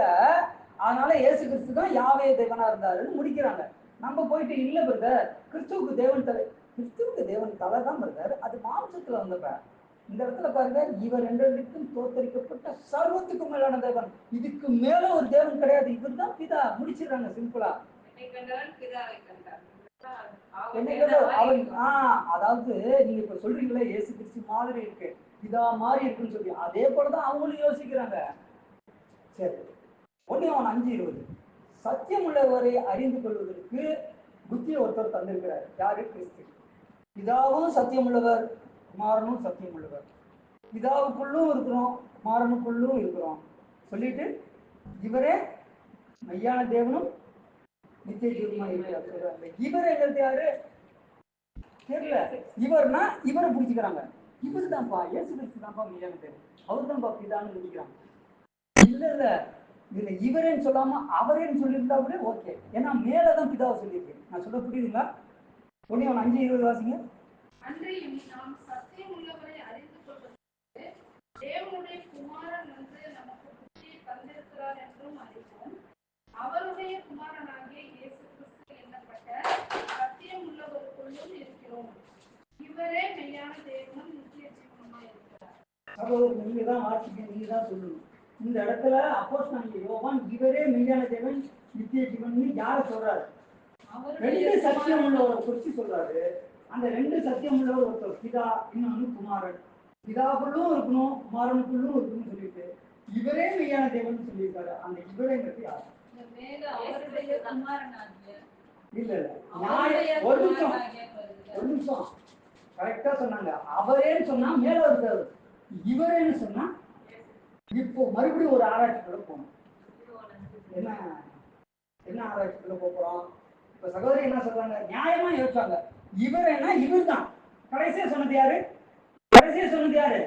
அதனால இயேசு கிறிஸ்து தான் யாவே தேவனா இருந்தாருன்னு முடிக்கிறாங்க. நம்ம போயிட்டு இல்ல பிரதர், கிறிஸ்துவுக்கு தேவன் தலை, கிறிஸ்துவுக்கு தேவன் தலை தான் பிரதர், அது மாம்சத்துல வந்தப்ப. இந்த இடத்துல பாருங்க, இவர் என்றென்றைக்கும் தோத்தரிக்கப்பட்ட சர்வத்துக்கும் மேலான தேவன், இதுக்கு மேல ஒரு தேவன் கிடையாது, இவர் தான் பிதா, முடிச்சிடுறாங்க சிம்பிளா. அதாவது நீங்க இப்ப சொல்றீங்களே இயேசு கிறிஸ்து மாதிரி இருக்கு, பிதா மாதிரி இருக்குன்னு சொல்லி, அதே போலதான் அவங்களும் யோசிக்கிறாங்க. சரி, 1 யோவான் 5:20, சத்தியம் உள்ளவரை அறிந்து கொள்வதற்கு புத்தியை ஒருத்தர் தந்திருக்கிறார். யாரு? கிறிஸ்து. பிதாவும் சத்தியம் உள்ளவர், குமாரனும் சத்தியம் உள்ளவர். பிதாவுக்குள்ளும் இருக்கிறோம், குமாரனுக்குள்ளும் இருக்கிறோம் சொல்லிட்டு இவரே மெய்யான தேவனும் நித்திய ஜீவனுமா இருக்கிறார் சொல்றாங்க. இவர் எங்களுக்கு யாரு தெரியல. இவர்னா இவரை பிடிச்சிக்கிறாங்க. இவர் தான்ப்பா இயேசு கிறிஸ்து தான்ப்பா மெய்யான தேவன், அவர் தான்ப்பா பிதான்னு முடிக்கிறாங்க. இல்ல இல்ல, இதுல இவரேன்னு சொல்லாம அவரேன்னு சொல்லியிருந்தா கூட ஓகே, ஏன்னா மேலதான் பிதாவை சொல்லியிருக்கு. நான் சொல்ல புரியுதுங்களா? 1 யோவான் 5:20 வாசிங்க. தேவனுடைய குமாரன் வந்து நமக்கு புத்தியை தந்திருக்கிறார் என்றும் அறிவோம். அவருடைய குமாரனாகிய இயேசு கிறிஸ்து என்னப்பட்ட சத்தியம் உள்ளவருக்குள்ளும் இருக்கிறோம். இவரே மெய்யான தேவனும் நித்திய ஜீவனுமாய் இருக்கிறார். சகோதரர், நீங்க தான் வாசிக்க, நீங்க தான் சொல்லணும். இந்த இடத்துல அப்போஸ்தலனாகிய யோவான் இவரே மெய்யான தேவன் நித்திய ஜீவன் யார சொல்றாரு? ரெண்டு சத்தியம் உள்ளவரை குறித்து சொல்றாரு. அந்த ரெண்டு சத்தியம் உள்ளவர் ஒருத்தர் பிதா, இன்னொன்னு குமாரன். பிதாவுக்குள்ளும் இருக்கணும், குமாரனுக்குள்ளும் இருக்கணும்னு சொல்லிட்டு இவரே மெய்யான தேவன் சொல்லியிருக்காரு. அந்த இவரேங்கிறது யார்? அவருடைய குமாரனாகிய இல்ல ஒரு நிமிஷம் கரெக்டா சொன்னாங்க. அவரேன்னு சொன்னா மேல இருக்காரு, இவரேன்னு சொன்னா இப்போ மறுபடியும் ஒரு ஆராய்ச்சிக்குள்ள போகணும். என்ன என்ன ஆராய்ச்சிக்குள்ள போறோம்? இப்ப சகோதரி என்ன சொல்றாங்க? நியாயமா யோசிச்சாங்க. இவரேன்னா இவர் தான். கடைசியா சொன்னது யாரு? கடைசியா சொன்னது யாரு?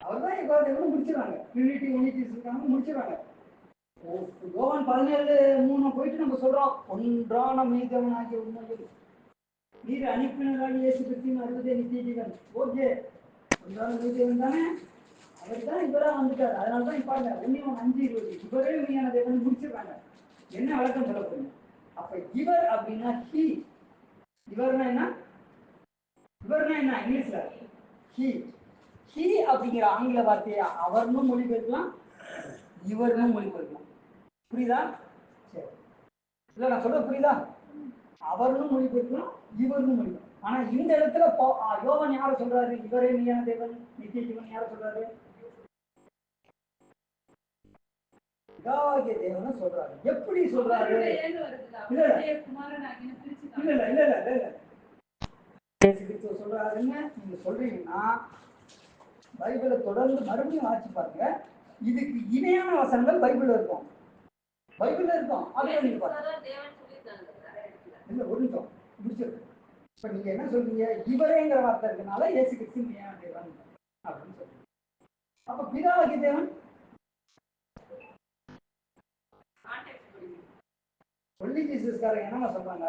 அவர்தான் இப்போ முடிச்சிடறாங்க. ட்ரினிட்டி யூனிட்டி இருக்காங்க, முடிச்சிடறாங்க. யோவான் 17:3 போயிட்டு நம்ம சொல்றோம், ஒன்றான மெய்தேவனாகிய உண்மையில் நீர் அனுப்பினராக இயேசு கிறிஸ்துவின் அறுபதே நித்திய ஜீவன். ஓகே, ஒன்றான மெய்தேவன் தானே, அவர் தான் இவரா வந்துட்டார். அதனாலதான் இப்ப 1:5:20 இவரே மெய்யான தேவன் முடிச்சிடறாங்க. என்ன விளக்கம் சொல்ல போறீங்க? அப்ப இவர் அப்படின்னா ஹி. இவர்னா என்ன? இவர்னா என்ன இங்கிலீஷ்ல? ஹி. ஹி அப்படிங்கிற ஆங்கில வார்த்தையை அவர்னு மொழிபெயர்க்கலாம், இவர்னு மொழிபெயர்க்கலாம். புரியுதா? சரி, இல்ல நான் சொல்றது புரியுதா? அவர்னு மொழிபெயர்க்கலாம், இவர்னு மொழிபெயர்க்கலாம். ஆனா இந்த இடத்துல யோவான் யார சொல்றாரு? இவரே மெய்யான தேவன் நித்திய ஜீவன் யார சொல்றாரு? பிதாவாகிய தேவனை சொல்றாரு. எப்படி சொல்றாரு? சொல்றாருன்னு நீங்க சொல்றீங்கன்னா பைபிளை தொடர்ந்து மறுபடியும் வாசிச்சு பாருங்க. இதுக்கு இணையான வசனங்கள் பைபிள்ல இருக்கும். பைபிள்ல இருக்கும். அதுல நீங்க பாருங்க. இல்ல ஒரு நிமிஷம் முடிச்சிருக்கு. இப்ப நீங்க என்ன சொல்றீங்க? இவரேங்கிற வார்த்தை இருக்கனால இயேசு கிறிஸ்து மெய்யான தேவன் அப்படின்னு சொல்றீங்க. அப்ப பிதாவாகிய தேவன் சொல்லி ஜீசஸ்காரங்க என்னமா சொல்றாங்க?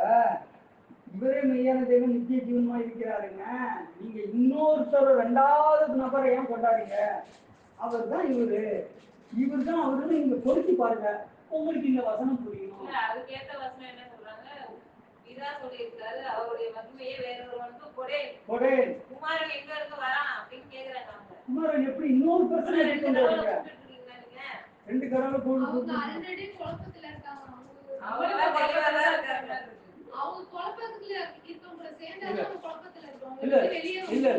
இவரே மெய்யான தேவன் நித்திய ஜீவனுமா இருக்கிறாருங்க. நீங்க இன்னொருத்தர் ரெண்டாவது நபரை ஏன் கொண்டாடுறீங்க? அவர் தான் இவரு, இவர் தான் அவருன்னு நீங்க பொருத்தி பாருங்க, உங்களுக்கு இந்த வசனம் புரியணும். அதுக்கேற்ற வசனம் என்ன சொல்றாங்க? இதா சொல்லியிருக்காரு, அவருடைய மகிமையே வேறொருவனுக்கு கொடே, குமாரன் எங்க இருந்து வரான் அப்படின்னு கேக்குறாங்க. அவங்க குமாரன் எப்படி இன்னொரு பர்சன் எடுத்துட்டு ரெண்டு கடவுளை அவங்க ஆல்ரெடி குழப்பத்துல இருக்காங்க. அவங்க குழப்பத்துல இருக்கவங்க சேர்ந்தாலும் அவங்க குழப்பத்துல இருக்காங்க. வெளியே இல்ல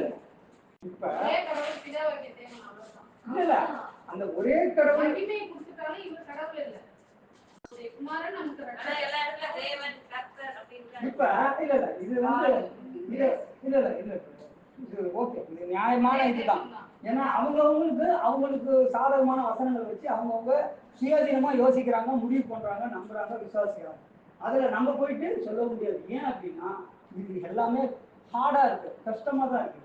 இப்ப ஒரே கடவுள் பிதாவாகிய தேவன், அவ்வளவுதான். இல்ல அந்த ஒரே கடவுள் மகிமையை கொடுத்துட்டாலும் இவர் கடவுள் இல்ல, குமாரன் நமக்கு எல்லா இடத்துல தேவன் கர்த்தர் அப்படின்னு. இப்ப இல்ல இது இல்ல இது ஓகே, இது நியாயமான இதுதான். ஏன்னா அவங்களுக்கு சாதகமான வசனங்களை வச்சு அவங்கவுங்க சுயாதீனமா யோசிக்கிறாங்க, முடிவு பண்றாங்க, நம்புறாங்க, விசுவாசிக்கிறாங்க. அதுல நம்ம போயிட்டு சொல்ல முடியாது. ஏன் அப்படின்னா இது எல்லாமே ஹார்டா இருக்கு, கஷ்டமா தான் இருக்கு,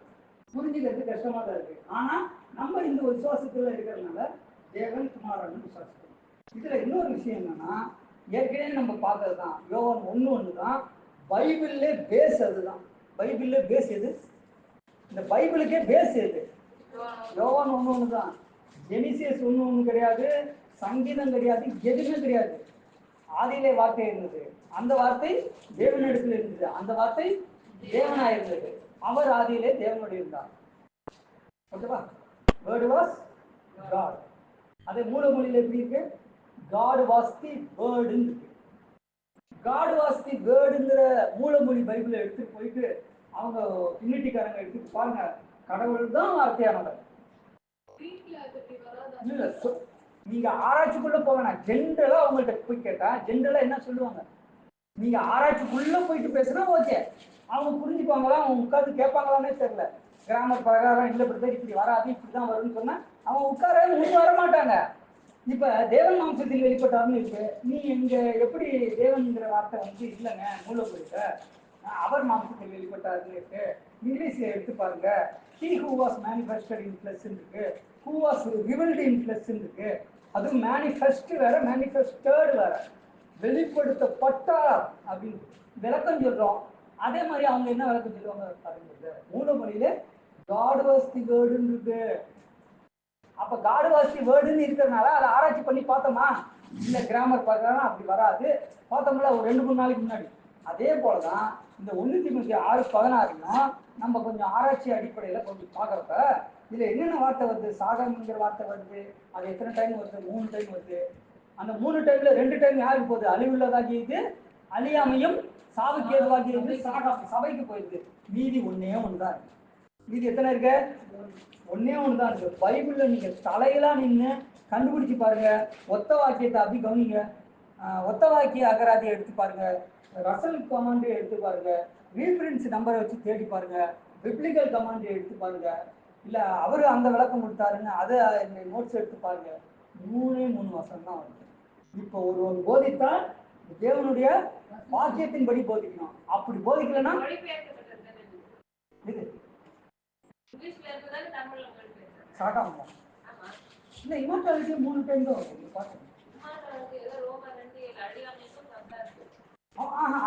புரிஞ்சுக்கிறது கஷ்டமா தான் இருக்கு. ஆனா நம்ம இந்த விசுவாசத்துல இருக்கிறதுனால தேவன் குமாரன் விசுவாசிக்கிறோம். இதுல இன்னொரு விஷயம் என்னன்னா, ஏற்கனவே நம்ம பார்த்ததுதான், யோவான் 1:1 தான் பைபிள்ல பேஸ். அதுதான் பைபிள்ல பேஸ். எது இந்த பைபிளுக்கே பேஸ்? எது? யோவான் 1:1 தான். ஜெனிசியஸ் 1:1 கிடையாது, சங்கீதம் கிடையாது, எதுவுமே கிடையாது. ஆதியிலே வார்த்தை இருந்தது, அந்த வார்த்தை தேவனிடத்தில் இருந்தது, அந்த வார்த்தை தேவனா இருந்தது, அவர் ஆதியிலே தேவனோடு இருந்தார். ஓகேவா? Word was God. அதே மூல மொழியில எப்படி இருக்கு? காட் வாஸ் தி வேர்டுன்னு இருக்கு. காட் வாஸ் தி வேர்டுங்கிற மூலமொழி பைபிளை எடுத்துட்டு போயிட்டு அவங்க யூனிட்டிக்காரங்க எடுத்துட்டு பாருங்க, கடவுள் தான் வார்த்தையானவர். இல்ல நீங்க ஆராய்ச்சிக்குள்ள போவேனா, ஜென்ரலா அவங்கள்ட்ட போய் கேட்டா ஜென்ரலா என்ன சொல்லுவாங்க? நீங்க ஆராய்ச்சிக்குள்ள போயிட்டு பேசுனா ஓகே, அவங்க புரிஞ்சுப்பாங்களா, அவங்க உட்காந்து கேட்பாங்களானே தெரியல. கிராமர் பிரகாரம் இல்லை பிரதர் இப்படி வராது, இப்படிதான் வரும்னு சொன்னா அவங்க உட்கார முன் வர மாட்டாங்க. இப்ப தேவன் மாம்சத்தில் வெளிப்பட்டார்னு இருக்கு, நீ இங்க எப்படி தேவன்ங்கிற வார்த்தை வந்து இல்லைங்க மூலப்பொருக்க, அவர் மாம்சத்தில் வெளிப்பட்டார்னு இருக்கு. இங்கிலீஷ்ல எடுத்து பாருங்க, he who was manifested in flesh இருக்கு, who was revealed in flesh இருக்கு. அதுவும் manifest வேற, manifested வேற. வெளிப்படுத்தப்பட்டார் அப்படின்னு விளக்கம் சொல்றோம். அதே மாதிரி அவங்க என்ன விளக்கம் சொல்லுவாங்க பாருங்க, மூலமொழியில God was the wordன்னு இருக்கு. அப்ப God was the wordன்னு இருக்கிறதுனால அதை ஆராய்ச்சி பண்ணி பார்த்தோமா? இல்ல கிராமர் பார்க்கறதுனா அப்படி வராது. பார்த்தோம்ல ஒரு 2-3 நாளைக்கு முன்னாடி. அதே போலதான் இந்த 1 தீமோத்தேயு 6:16 நம்ம கொஞ்சம் ஆராய்ச்சி அடிப்படையில கொஞ்சம் பார்க்கறப்ப இதுல என்னென்ன வார்த்தை வருது? சாகம்ங்கிற வார்த்தை வருது. அது எத்தனை டைம் வருது? 3 டைம் வருது. அந்த 3 டைம்ல 2 டைம் யாருக்கு போகுது? அழிவுள்ளதாகியது, அழியாமையும் சாவுக்கு ஏதுவாகியது சாகம் சபைக்கு போயிடுது. மீதி ஒன்னே ஒண்ணுதான் இருக்கு. மீதி எத்தனை இருக்கு? ஒன்னே ஒண்ணுதான் இருக்கு. பைபிள்ல நீங்க தலைகளா நின்று கண்டுபிடிச்சு பாருங்க. ஒத்த வாக்கியத்தை அப்படி கவனிங்க. ஒத்த வாக்கிய அகராதியை எடுத்து பாருங்க. ரசல் கமாண்ட் எடுத்து பாருங்க. ரீஃபரன்ஸ் நம்பரை வச்சு தேடி பாருங்க. பிப்ளிக்கல் கமாண்ட் எடுத்து பாருங்க. இல்ல அவரு அந்த விளக்கம் கொடுத்தாருன்னு அதை நோட்ஸ் எடுத்து பாருங்க. 3 வசனம் தான் வருது. இப்போ ஒரு போதித்தா தேவனுடைய வாக்கியத்தின்படி போதிக்கணும். அப்படி போதிக்கலன்னா இது சாகாம இல்ல இமார்டாலிட்டி 3 டைம் தான் வருது. பாருங்க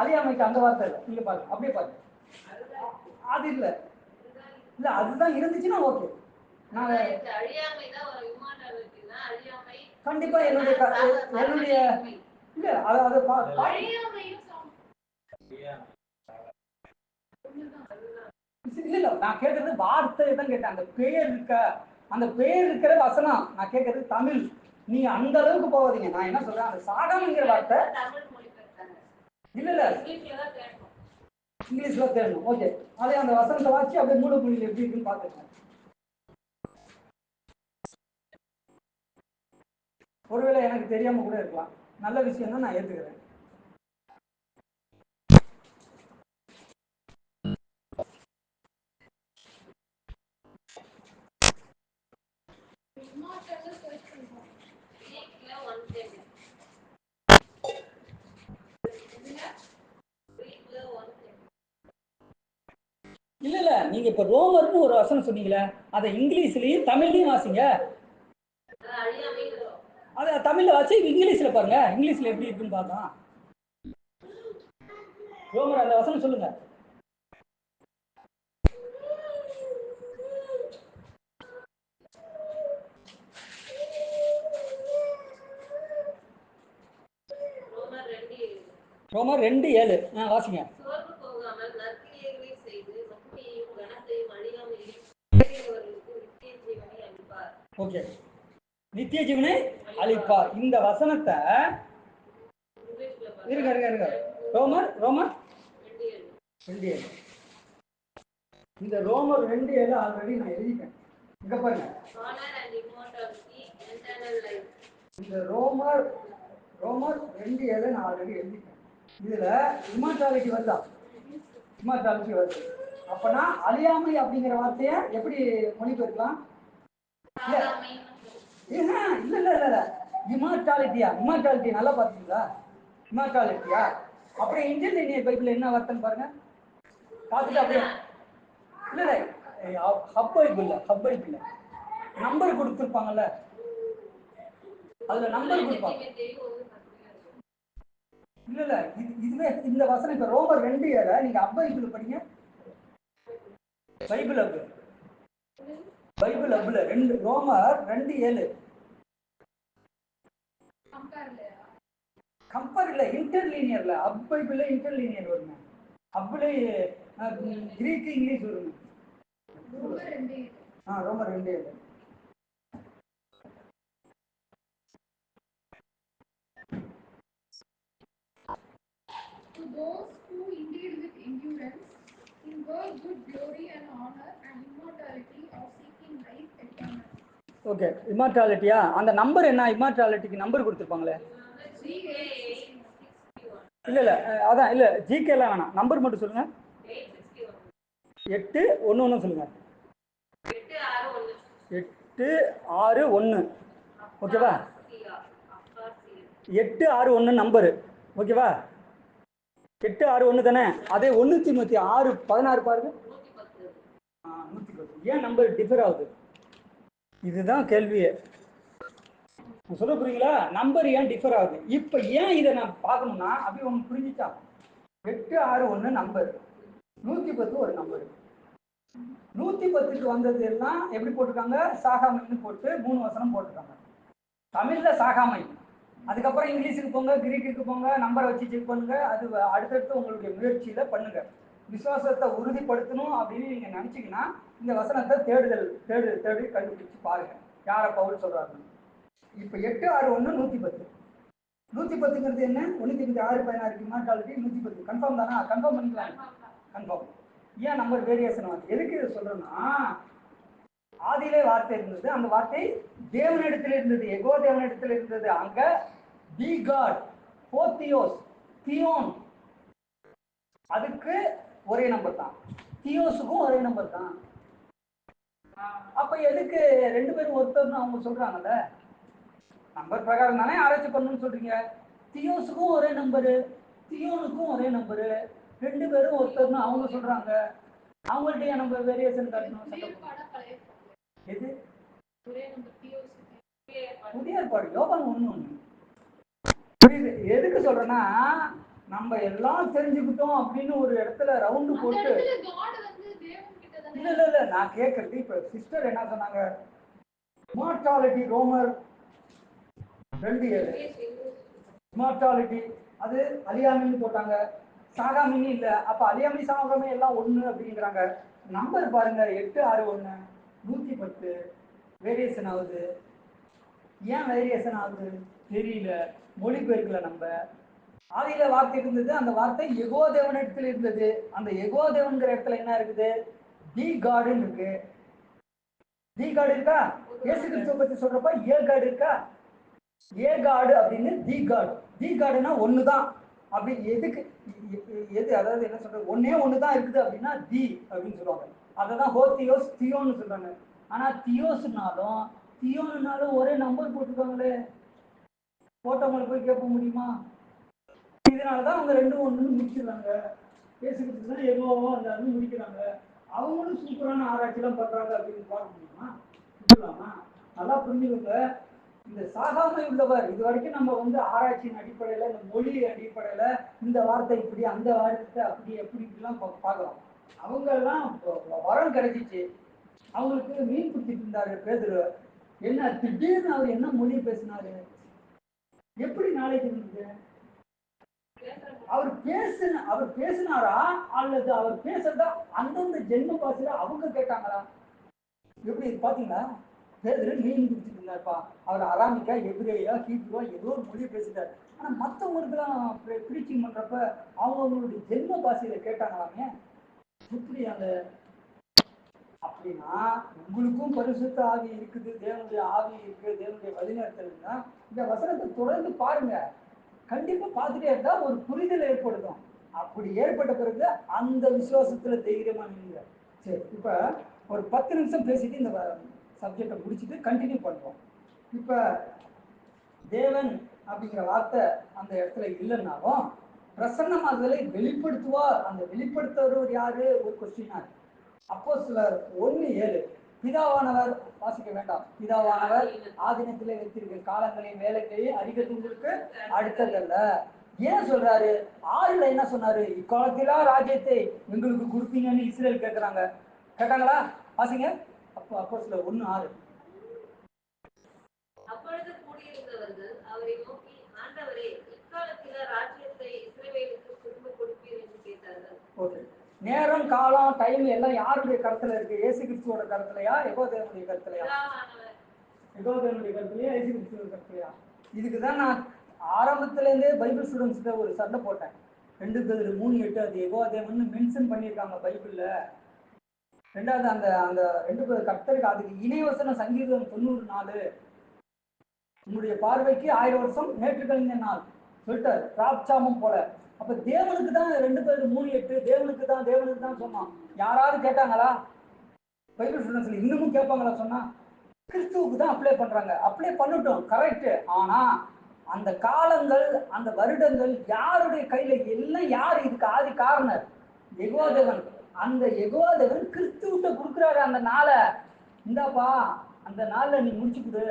அழியாமைக்கு அந்த வார்த்தை இல்லை. நீங்க பாருங்க அப்படியே பாருங்க. அது இல்ல இல்ல அதுதான் இருந்துச்சுன்னா ஓகே. நான் கண்டிப்பா என்னுடைய இல்ல அது இல்ல நான் கேட்கறது வார்த்தை தான் கேட்டேன். அந்த பெயர் இருக்க அந்த பெயர் இருக்கிற வசனம் நான் கேட்கறது தமிழ். நீங்க அந்த அளவுக்கு போகாதீங்க. நான் என்ன சொல்றேன், அந்த சாகாமங்கிற வார்த்தை இல்ல இங்கிலீஷ்ல தேடணும். ஓகே, அதே அந்த வசனத்தை வாசி அப்படியே மூல மொழியில் எப்படி இருக்குன்னு பார்த்துக்கோங்க. ஒருவேளை எனக்கு தெரியாம கூட இருக்கலாம். நல்ல விஷயம் தான், நான் ஏத்துக்கிறேன். இல்ல நீங்க இப்ப ரோமர்னு ஒரு வசனம் சொன்னீங்களே, அதை இங்கிலீஷ்லயும் தமிழ்லயும் வாசிங்க. அதை தமிழ்ல வாசி இங்கிலீஷ்ல பாருங்க. இங்கிலீஷ்ல எப்படி இருக்குன்னு பார்த்தோம். ரோமர் அந்த வசனம் சொல்லுங்க. ரோமர் 2:7 வாசிங்க. ஓகே, நித்திய ஜீவனை அளிப்பார். இந்த வசனத்தை இருங்க ரோமர் 2:7 இந்த ரோமர் 2:7 ஆல்ரெடி நான் எழுதிட்டேன். இங்க பாருங்க, இந்த ரோமர் 2:7 நான் ஆல்ரெடி எழுதிட்டேன். இதுல இமார்டாலிட்டி வருதா? இமார்டாலிட்டி வருது. அப்பனா அழியாமை அப்படிங்கிற வார்த்தைய எப்படி மொழிபெயர்க்கலாம்? இல்ல இமார்டாலிட்டி நல்லா பாத்தீங்களா? இமார்டாலிட்டியா அப்படியே இந்தியன் இந்தியன் பைபிள் என்ன வார்த்தைன்னு பாருங்க. பார்த்துட்டு அப்படியே இல்ல ஹப் பைபிள் நம்பர் கொடுத்துருப்பாங்கல்ல, அதுல நம்பர் கொடுப்பாங்க. இல்ல இதுவே இந்த வசனம் இப்ப ரோமர் 2:7 நீங்க ஹப் பைபிள் படிங்க. பைபிள் ஹப்ல 2 ரோமர் 2:7 கம்பேர் இல்ல, இன்டர்லீனியர்ல ஹப் பைபிள்ல இன்டர்லீனியர் வருங்க. ஹப்ல கிரீக் இங்கிலீஷ் வருங்க. ரோமர் 2:7 To those who indeed with endurance endure good glory and honor and immortality of seeking life eternal. Okay, இமார்டாலிட்டியா அந்த நம்பர் என்ன? இமார்டாலிட்டிக்கு நம்பர் கொடுத்துருப்பாங்களே. இல்ல அதான் இல்ல ஜிகே எல்லாம் வேணாம், நம்பர் மட்டும் சொல்லுங்க. 811 சொல்லுங்க. 861 ஓகேவா? 861 நம்பரு ஓகேவா? 861 தானே? அதே 1 தீமோத்தேயு 6:16 பாருங்க. 110. ஏன் நம்பர் டிஃபர் ஆகுது? இதுதான் கேள்வியே. சொல்ல புரியுங்களா? நம்பர் ஏன் டிஃபர் ஆகுது? இப்ப ஏன் இதை நான் பார்க்கணும்னா அப்படி உங்களுக்கு புரிஞ்சுச்சா? 861 நம்பர், 110 ஒரு நம்பர். 110க்கு வந்தது எல்லாம் எப்படி போட்டிருக்காங்க? சாகாமைன்னு போட்டு 3 வசனம் போட்டிருக்காங்க. தமிழ்ல சாகாமை. அதுக்கப்புறம் இங்கிலீஷுக்கு போங்க, கிரீக்குக்கு போங்க, நம்பரை வச்சு செக் பண்ணுங்க. அது அடுத்தடுத்து உங்களுடைய முயற்சியில பண்ணுங்க. விசுவாசத்தை உறுதிப்படுத்தணும் அப்படின்னு நீங்க நினைச்சீங்கன்னா இந்த வசனத்தை தேடி கண்டுபிடிச்சு பாருங்க யாரை பவுல் சொல்றாரு. இப்ப 8:6:1 110. 110ங்கிறது என்ன? 156 இமார்டாலிட்டி 110 கன்ஃபார்ம் தானா? கன்ஃபார்ம் பண்ணிக்கலாம். கன்ஃபார்ம். ஏன் நம்பர் வேரியேஷன் ஆகுது? எதுக்கு இதை சொல்றேன்னா, ஆதியிலே வார்த்தை இருந்தது, அந்த வார்த்தை தேவனிடத்தில் இருந்தது, எகோ தேவனிடத்தில் இருந்தது. அங்க தி காட், போத்தியோஸ், தியோன், அதுக்கு ஒரே நம்பர் தான், தியோஸுக்கும் ஒரே நம்பர் தான். அப்ப எதுக்கு ரெண்டு பேரும் ஒருத்தர்னு அவங்க சொல்றாங்கல்ல? நம்பர் பிரகாரம் தானே ஆராய்ச்சி பண்ணணும்னு சொல்றீங்க. தியோஸுக்கும் ஒரே நம்பரு, தியோனுக்கும் ஒரே நம்பரு, ரெண்டு பேரும் ஒருத்தர்னு அவங்க சொல்றாங்க. அவங்கள்ட்ட நம்ம வேரியேஷன் காட்டணும். எது புதிய ஏற்பாடு? யோகான் 1:1. புரியுது எதுக்கு சொல்றேன்னா, நம்ம எல்லாம் தெரிஞ்சுக்கிட்டோம் அப்படின்னு ஒரு இடத்துல ரவுண்டு போட்டு இல்ல நான் கேட்கறது, இப்ப சிஸ்டர் என்ன சொன்னாங்க? இமார்டாலிட்டி ரோமர் 2:7 இமார்டாலிட்டி, அது அழியாமின்னு போட்டாங்க, சாகாமின்னு இல்ல. அப்ப அழியாமி சாகாமி எல்லாம் ஒண்ணு அப்படிங்கிறாங்க. நம்பர் பாருங்க, 8:6:1 110 வேரியேஷன் ஆகுது. ஏன் வேரியேஷன் ஆகுது தெரியல, மொழிபெயர்க்கல. நம்ம ஆதியில வார்த்தை இருந்தது, அந்த வார்த்தை எகோ தேவனிடத்தில் இருந்தது. அந்த எகோ தேவன்கிற இடத்துல என்ன இருக்குது? தி காடுன்னு இருக்கு. தி காடு இருக்கா? இயேசு கிறிஸ்துவ பத்தி சொல்றப்ப ஏ காடு இருக்கா? ஏ காடு அப்படின்னு தி காடு. தி காடுன்னா ஒண்ணுதான். அப்படி எதுக்கு எது, அதாவது என்ன சொல்றது, ஒண்ணுதான் இருக்குது அப்படின்னா தி அப்படின்னு சொல்லுவாங்க. அததான் ஹோத்தியோஸ் தியோன்னு சொல்றாங்க. ஆனா தியோஸ்னாலும் தியோன்னாலும் ஒரே நம்பர் போட்டுருக்காங்களே, போட்டவங்களை போய் கேட்க முடியுமா? இதனாலதான் அவங்க ரெண்டும் ஒண்ணுன்னு முடிச்சிடறாங்க. பேசிக்கிட்டு தான் எதுவாவோ அந்த அது முடிக்கிறாங்க. அவங்களும் சூப்பரான ஆராய்ச்சிலாம் பண்றாங்க அப்படின்னு பார்க்க முடியுமா? சொல்லலாமா? நல்லா புரிஞ்சுக்கோங்க. இந்த சாகாமை உள்ளவர், இது வரைக்கும் நம்ம ஆராய்ச்சியின் அடிப்படையில, இந்த மொழி அடிப்படையில இந்த வார்த்தை இப்படி, அந்த வார்த்தை அப்படி, எப்படி இப்படிலாம் பார்க்கலாம். அவங்க எல்லாம் வரம் கிடைச்சிச்சு, அவங்களுக்கு மீன் பிடிச்சிட்டு இருந்தாரு பேதுரு. என்ன திடீர்னு அவர் என்ன மொழி பேசினாரு? எப்படி நாளைக்கு இருந்தது? அவர் பேசினாரா அல்லது அவர் பேசுறதா அந்தந்த ஜென்ம பாசையில அவங்க கேட்டாங்களா? எப்படி பாத்தீங்களா? பேதுரு மீன் பிடிச்சிட்டு இருந்தாருப்பா, அவர் அராமிக்கா, எபிரேயா, ஹீப்ருவா ஏதோ ஒரு மொழியை பேசிட்டாரு. ஆனா மற்றவங்களுக்குலாம் பிரீச்சிங் பண்றப்ப அவங்களுடைய ஜென்ம பாசையில கேட்டாங்களாமே. எப்படி அந்த அப்படின்னா, உங்களுக்கும் பரிசுத்த ஆவி இருக்குது, தேவனுடைய ஆவி இருக்கு, தேவனுடைய வழிநடத்தல்னா இந்த வசனத்தை தொடர்ந்து பாருங்க. கண்டிப்பா பார்த்துட்டே இருந்தா ஒரு புரிதல் ஏற்படுத்தும். அப்படி ஏற்பட்ட பிறகு அந்த விசுவாசத்துல தைரியமா நீங்க. சரி, இப்ப ஒரு 10 நிமிஷம் பேசிட்டு இந்த சப்ஜெக்டை முடிச்சுட்டு கண்டினியூ பண்ணுவோம். இப்ப தேவன் அப்படிங்கிற வார்த்தை அந்த இடத்துல இல்லைன்னாலும் பிரசன்னமாதலை வெளிப்படுத்துவார். அந்த வெளிப்படுத்துவர் யாரு? ஒரு கொஸ்டினா இருக்கு. அப்போஸ்தலர் 1:7 பிதாவானவர், வாசிக்க வேண்டாம், பிதாவானவர் ஆதினத்திலே வைத்திருக்கிற காலங்களையும் வேலைகளையும் அறிகிறதுக்கு அடுத்ததல்ல. ஏன் சொல்றாரு? 6ல என்ன சொன்னாரு? இக்காலத்திலா ராஜ்யத்தை எங்களுக்கு கொடுப்பீங்கன்னு இஸ்ரேல் கேட்டாங்களா? வாசிங்க. அப்போஸ்தலர் 1:6. அப்பொழுது கூடியிருந்தவர்கள் அவரை நோக்கி, ஆண்டவரே, இக்காலத்தில ராஜ்யத்தை இஸ்ரவேலுக்கு திரும்ப கொடுப்பீர் என்று கேட்டார்கள். ஓகே, நேரம், காலம், டைம் எல்லாம் யாருடைய கருத்துல இருக்கு? இயேசு கிறிஸ்துவோட கருத்துலையா, யெகோவாவுடைய கருத்துலையா? யெகோவாவுடைய கருத்துலையா, இயேசு கிறிஸ்துவோட கருத்துலையா? இதுக்கு தான் நான் ஆரம்பத்துல இருந்தே பைபிள் ஸ்டூடெண்ட்ஸ்கிட்ட ஒரு சண்டை போட்டேன். 2 Peter 3:8 அது யெகோவான்னு மென்ஷன் பண்ணியிருக்காங்க பைபிள்ல. ரெண்டாவது அந்த அந்த 2 பேர் கர்த்தருக்கு அதுக்கு இணைவசன சங்கீதம் 94 உங்களுடைய பார்வைக்கு 1000 வருஷம் நேற்று கழிந்த நாள் சொல்லிட்டார், ராப்சாமம் போல. அப்ப தேவனுக்கு தான் 2 Peter 3:8 தேவனுக்கு தான் சொன்னான். யாராவது கேட்டாங்களா? பைபிள் ஸ்டூடெண்ட்ஸ்ல இன்னமும் கேட்பாங்களா? சொன்னா கிறிஸ்துவுக்கு தான் அப்ளை பண்றாங்க. அப்ளை பண்ணட்டும், கரெக்ட். ஆனா அந்த காலங்கள், அந்த வருடங்கள் யாருடைய கையில? எல்லாம் யாரு இதுக்கு ஆதி காரணர்? யெகோவா தேவன். அந்த யெகோவா தேவன் கிறிஸ்துவிட்ட கொடுக்குறாரு அந்த நாளை. இந்தாப்பா, அந்த நாள்ல நீ முடிச்சு கொடு.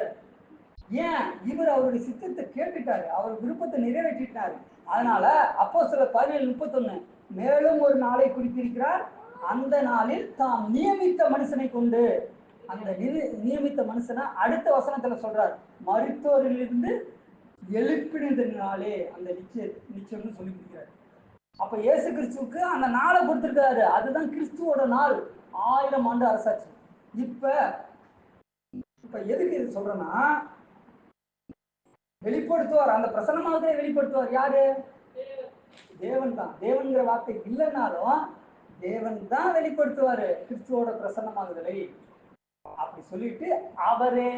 ஏன்? இவர் அவருடைய சித்தத்தை கேட்டுட்டாரு, அவர் விருப்பத்தை நிறைவேற்றிட்டாரு. அதனால அப்போஸ்தலர் 17:31 மேலும் ஒரு நாளை குறித்திருக்கிறார், அந்த நாளில் தாம் நியமித்த மனுஷனை கொண்டு, அந்த நியமித்த மனுஷனை அடுத்த வசனத்துல சொல்றார், மரித்தோரிலிருந்து எழுப்பினதுனாலே அந்த நிச்சயம்னு சொல்லி கொடுக்கிறார். அப்ப இயேசு கிறிஸ்துவுக்கு அந்த நாளை கொடுத்திருக்காரு. அதுதான் கிறிஸ்துவோட நாள், 1000 ஆண்டு அரசாட்சி. இப்ப எதுக்கு இது சொல்றேன்னா, வெளிப்படுத்துவார், அந்த பிரசன்னமாகவே வெளிப்படுத்துவார். யாரு? தேவன் தான். தேவன்கிற வார்த்தை இல்லைன்னாலும் தேவன் தான் வெளிப்படுத்துவாரு கிறிஸ்துவோட பிரசன்னமாகுதலை. அப்படி சொல்லிட்டு அவரே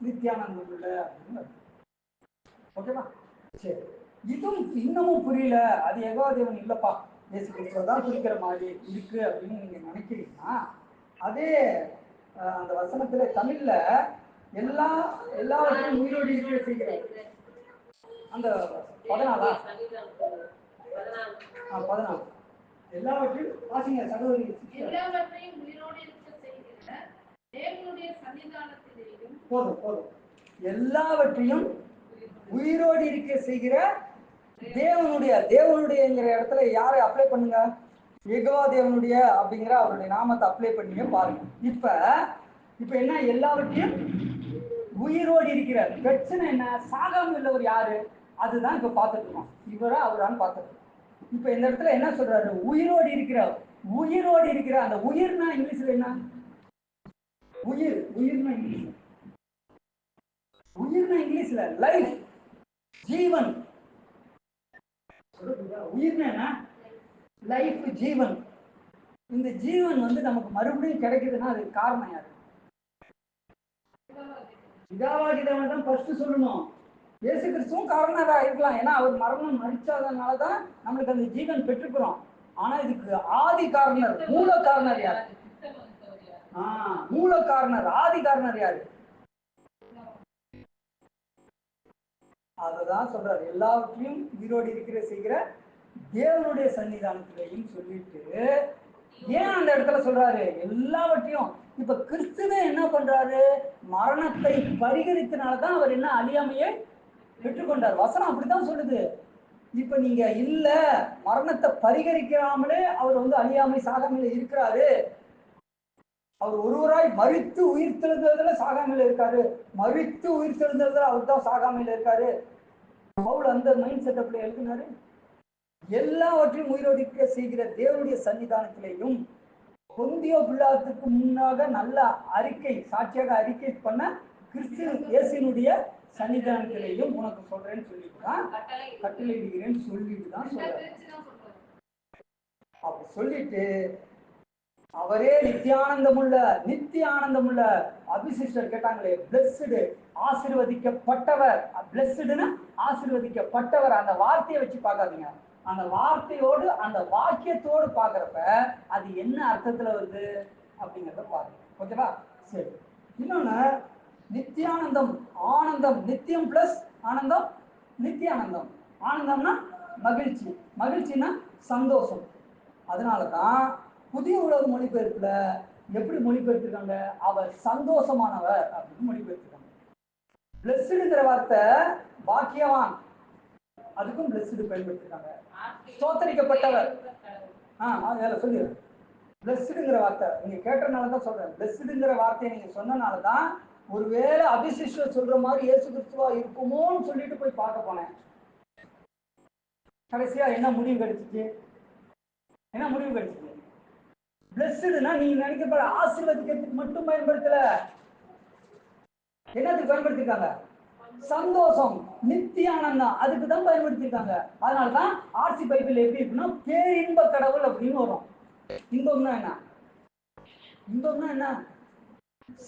நித்தியானந்தம் உள்ள அப்படின்னு. ஓகேவா? சரி, இதுவும் இன்னமும் புரியல, அது யெகோவா தேவன் இல்லப்பா, இயேசு கிறிஸ்துவ தான் குறிக்கிற மாதிரி இருக்கு அப்படின்னு நீங்க நினைக்கிறீங்கன்னா, அதே அந்த வசனத்துல தமிழ்ல எல்லாவற்றையும் உயிரோடு இருக்க செய்கிறார். அந்த 14 எல்லாவற்றையும் வாசிங்க சகோதரி. எல்லாவற்றையும் உயிரோடு இருக்க செய்கிற தேவனுடைய சன்னிதானத்திலேயும். போதும். எல்லாவற்றையும் உயிரோடு இருக்க செய்கிற தேவனுடையங்கிற இடத்துல யாரை அப்ளை பண்ணுங்க? யெகோவா தேவனுடைய அப்படிங்கிற அவருடைய நாமத்தை அப்ளை பண்ணி பாருங்க. இப்ப என்ன? எல்லாவற்றையும் உயிரோடு இருக்கிறார். பிரச்சனை என்ன? சாகாம உள்ளவர் யாரு? அதுதான் இப்ப பார்த்துட்டு இருக்கோம். இவரா அவரான்னு பார்த்துட்டு. இப்ப இந்த இடத்துல என்ன சொல்றாரு? உயிரோடு இருக்கிறார். அந்த உயிர்னா இங்கிலீஷ்ல என்ன? உயிர்னா இங்கிலீஷ்ல லைஃப், ஜீவன். உயிர்னா என்ன? லைஃப், ஜீவன். இந்த ஜீவன் நமக்கு மறுபடியும் கிடைக்குதுன்னா அதுக்கு காரணம் யாரு? பிதாவாகியவன் தான் ஃபர்ஸ்ட் சொல்லணும். இயேசு கிறிஸ்துவும் காரணரா இருக்கலாம், ஏன்னா அவர் மரணம் மரிச்சதுனாலதான் நம்மளுக்கு அந்த ஜீவன் பெற்றுக்கிறோம். ஆனா இதுக்கு ஆதி காரணர், மூல காரணர் யாரு? மூல காரணர், ஆதி காரணர் யாரு? அததான் சொல்றாரு, எல்லாவற்றையும் உயிரோடு இருக்கிற செய்கிற தேவனுடைய சன்னிதானத்திலையும் சொல்லிட்டு, ஏன் அந்த இடத்துல சொல்றாரு எல்லாவற்றையும்? இப்ப கிறிஸ்துவே என்ன பண்றாரு? மரணத்தை பரிகரித்தனாலதான் அவர் என்ன அழியாமையை பெற்றுக்கொண்டார். வசனம் அப்படித்தான் சொல்லுது. இப்ப நீங்க இல்ல, மரணத்தை பரிகரிக்காமலே அவர் அழியாமை சாகாமையில இருக்கிறாரு. அவர் ஒருவராய் மரித்து உயிர் தெழுந்ததுல சாகாமையில இருக்காரு. மரித்து உயிர் தெழுந்ததுல அவர் தான் சாகாமையில இருக்காரு. பவுல் அந்த மைண்ட் செட்டப்ல எழுதினாரு. எல்லாவற்றையும் உயிரோடிக்க செய்கிற தேவனுடைய சன்னிதானத்திலேயும் பொந்தியோ பிலாத்துக்கு முன்னாக நல்ல சாட்சியாக அறிக்கை பண்ண கிறிஸ்து இயேசுவினுடைய சன்னிதானத்திலேயும் உனக்கு சொல்றேன்னு சொல்லிட்டு தான் கட்டளையிடுகிறேன்னு சொல்லிட்டு தான் சொல்றாரு. அப்படி சொல்லிட்டு அவரே நித்திய ஆனந்தமுள்ள அபிசிஸ்டர் கேட்டாங்களே, பிளஸ்டு, ஆசீர்வதிக்கப்பட்டவர். பிளஸ்டுன்னா ஆசீர்வதிக்கப்பட்டவர். அந்த வார்த்தையை வச்சு பார்க்காதீங்க, அந்த வார்த்தையோடு அந்த வாக்கியத்தோடு பார்க்கறப்ப அது என்ன அர்த்தத்துல வருது அப்படிங்கிறத பாருங்க. ஓகேவா? சரி. இன்னொன்னு, நித்தியானந்தம், ஆனந்தம், நித்தியம் பிளஸ் ஆனந்தம், நித்தியானந்தம். ஆனந்தம்னா மகிழ்ச்சி, மகிழ்ச்சின்னா சந்தோஷம். அதனாலதான் புதிய உலக மொழிபெயர்ப்புல எப்படி மொழிபெயர்த்திருக்காங்க? அவர் சந்தோஷமானவர் அப்படின்னு மொழிபெயர்த்திருக்காங்க. பிளஸ்டுங்கிற வார்த்தை பாக்கியவான், அதுக்கும் பிளஸ்டு பயன்படுத்திருக்காங்க. ஸ்தோத்தரிக்கப்பட்டவர். சொல்லு, பிளஸ்டுங்கிற வார்த்தை நீங்க கேட்டனாலதான் சொல்றேன். பிளஸ்டுங்கிற வார்த்தையை நீங்க சொன்னனாலதான் ஒருவேளை அபிசிஸ்டர் சொல்ற மாதிரி இயேசு கிறிஸ்துவா இருக்குமோன்னு சொல்லிட்டு போய் பார்க்க போனேன். கடைசியா என்ன முடிவு கிடைச்சிச்சு? பிளஸ்டுனா நீங்க நினைக்கப்பட ஆசீர்வதிக்கிறதுக்கு மட்டும் பயன்படுத்தல. என்னத்துக்கு பயன்படுத்திருக்காங்க? சந்தோஷம், நித்தியானந்தம், அதுக்கு தான் பயன்படுத்திருக்காங்க. அதனாலதான் ஆர்சி பைபிள் எப்படி இருக்குன்னா பேரின்ப கடவுள் அப்படின்னு வரும். இன்பம்னா என்ன?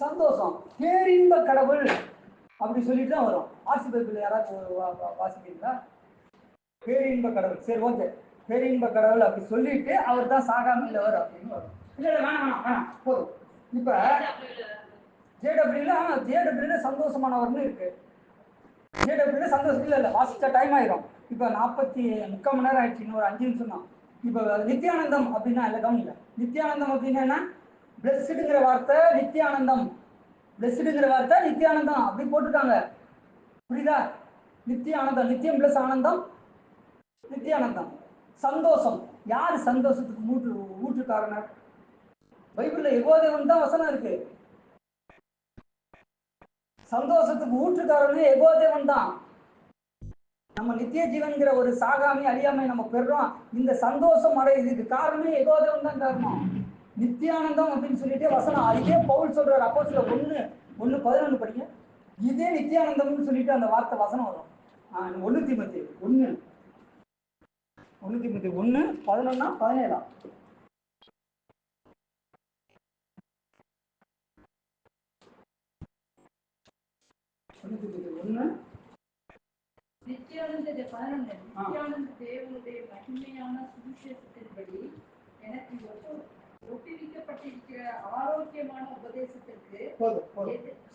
சந்தோஷம், பேரின்ப கடவுள் அப்படி சொல்லிட்டு தான் வரும். ஆர்சி பைபிள் யாராவது வாசிக்கிறீங்களா? பேரின்ப கடவுள். சரி, ஓகே, பேரின்ப கடவுள் அப்படி சொல்லிட்டு அவர் தான் சாகாம இல்லவர் அப்படின்னு வரும். இல்ல வேணாம் போதும். இப்ப ஜேடபிள்யூல சந்தோஷமானவர்னு இருக்கு. ஜேடபிள்யூல சந்தோஷம் இல்ல வாசிச்ச டைம் ஆயிரும். இப்ப 3/4 மணி நேரம் ஆயிடுச்சு, இன்னொரு 5 நிமிஷம் தான். இப்ப நித்தியானந்தம் அப்படின்னா இல்ல கவனிங்க. நித்தியானந்தம் அப்படின்னா என்ன? பிளஸ்டுங்கிற வார்த்தை நித்தியானந்தம், அப்படி போட்டுருக்காங்க. புரியுதா? நித்தியானந்தம், நித்தியம் பிளஸ் ஆனந்தம், நித்தியானந்தம். சந்தோஷம், யார் சந்தோஷத்துக்கு ஊற்றுக்காரனர்? பைபிள்ல யெகோவா தேவன் தான் வசனம் இருக்கு. சந்தோஷத்துக்கு ஊற்றுக்காரனே யெகோவா தேவன் தான். நம்ம நித்திய ஜீவன்கிற ஒரு சாகாமி அழியாமை நம்ம பெறுறோம். இந்த சந்தோஷம் அடையுதுக்கு காரணமே யெகோவா தேவன் தான் காரணம். நித்தியானந்தம் அப்படின்னு சொல்லிட்டு வசனம் இதே பவுல் சொல்றாரு. அப்போஸ்தலர் 1:11 படிங்க. இதே நித்தியானந்தம்னு சொல்லிட்டு அந்த வார்த்தை வசனம் வரும். 1 தீமோத்தேயு 1:11-17. நித்தியானந்த தேவனுடைய மகிமையான சுவிசேஷத்தின்படி எனக்கு ஒப்புவிக்கப்பட்டிருக்கிற ஆரோக்கியமான உபதேசத்திற்கு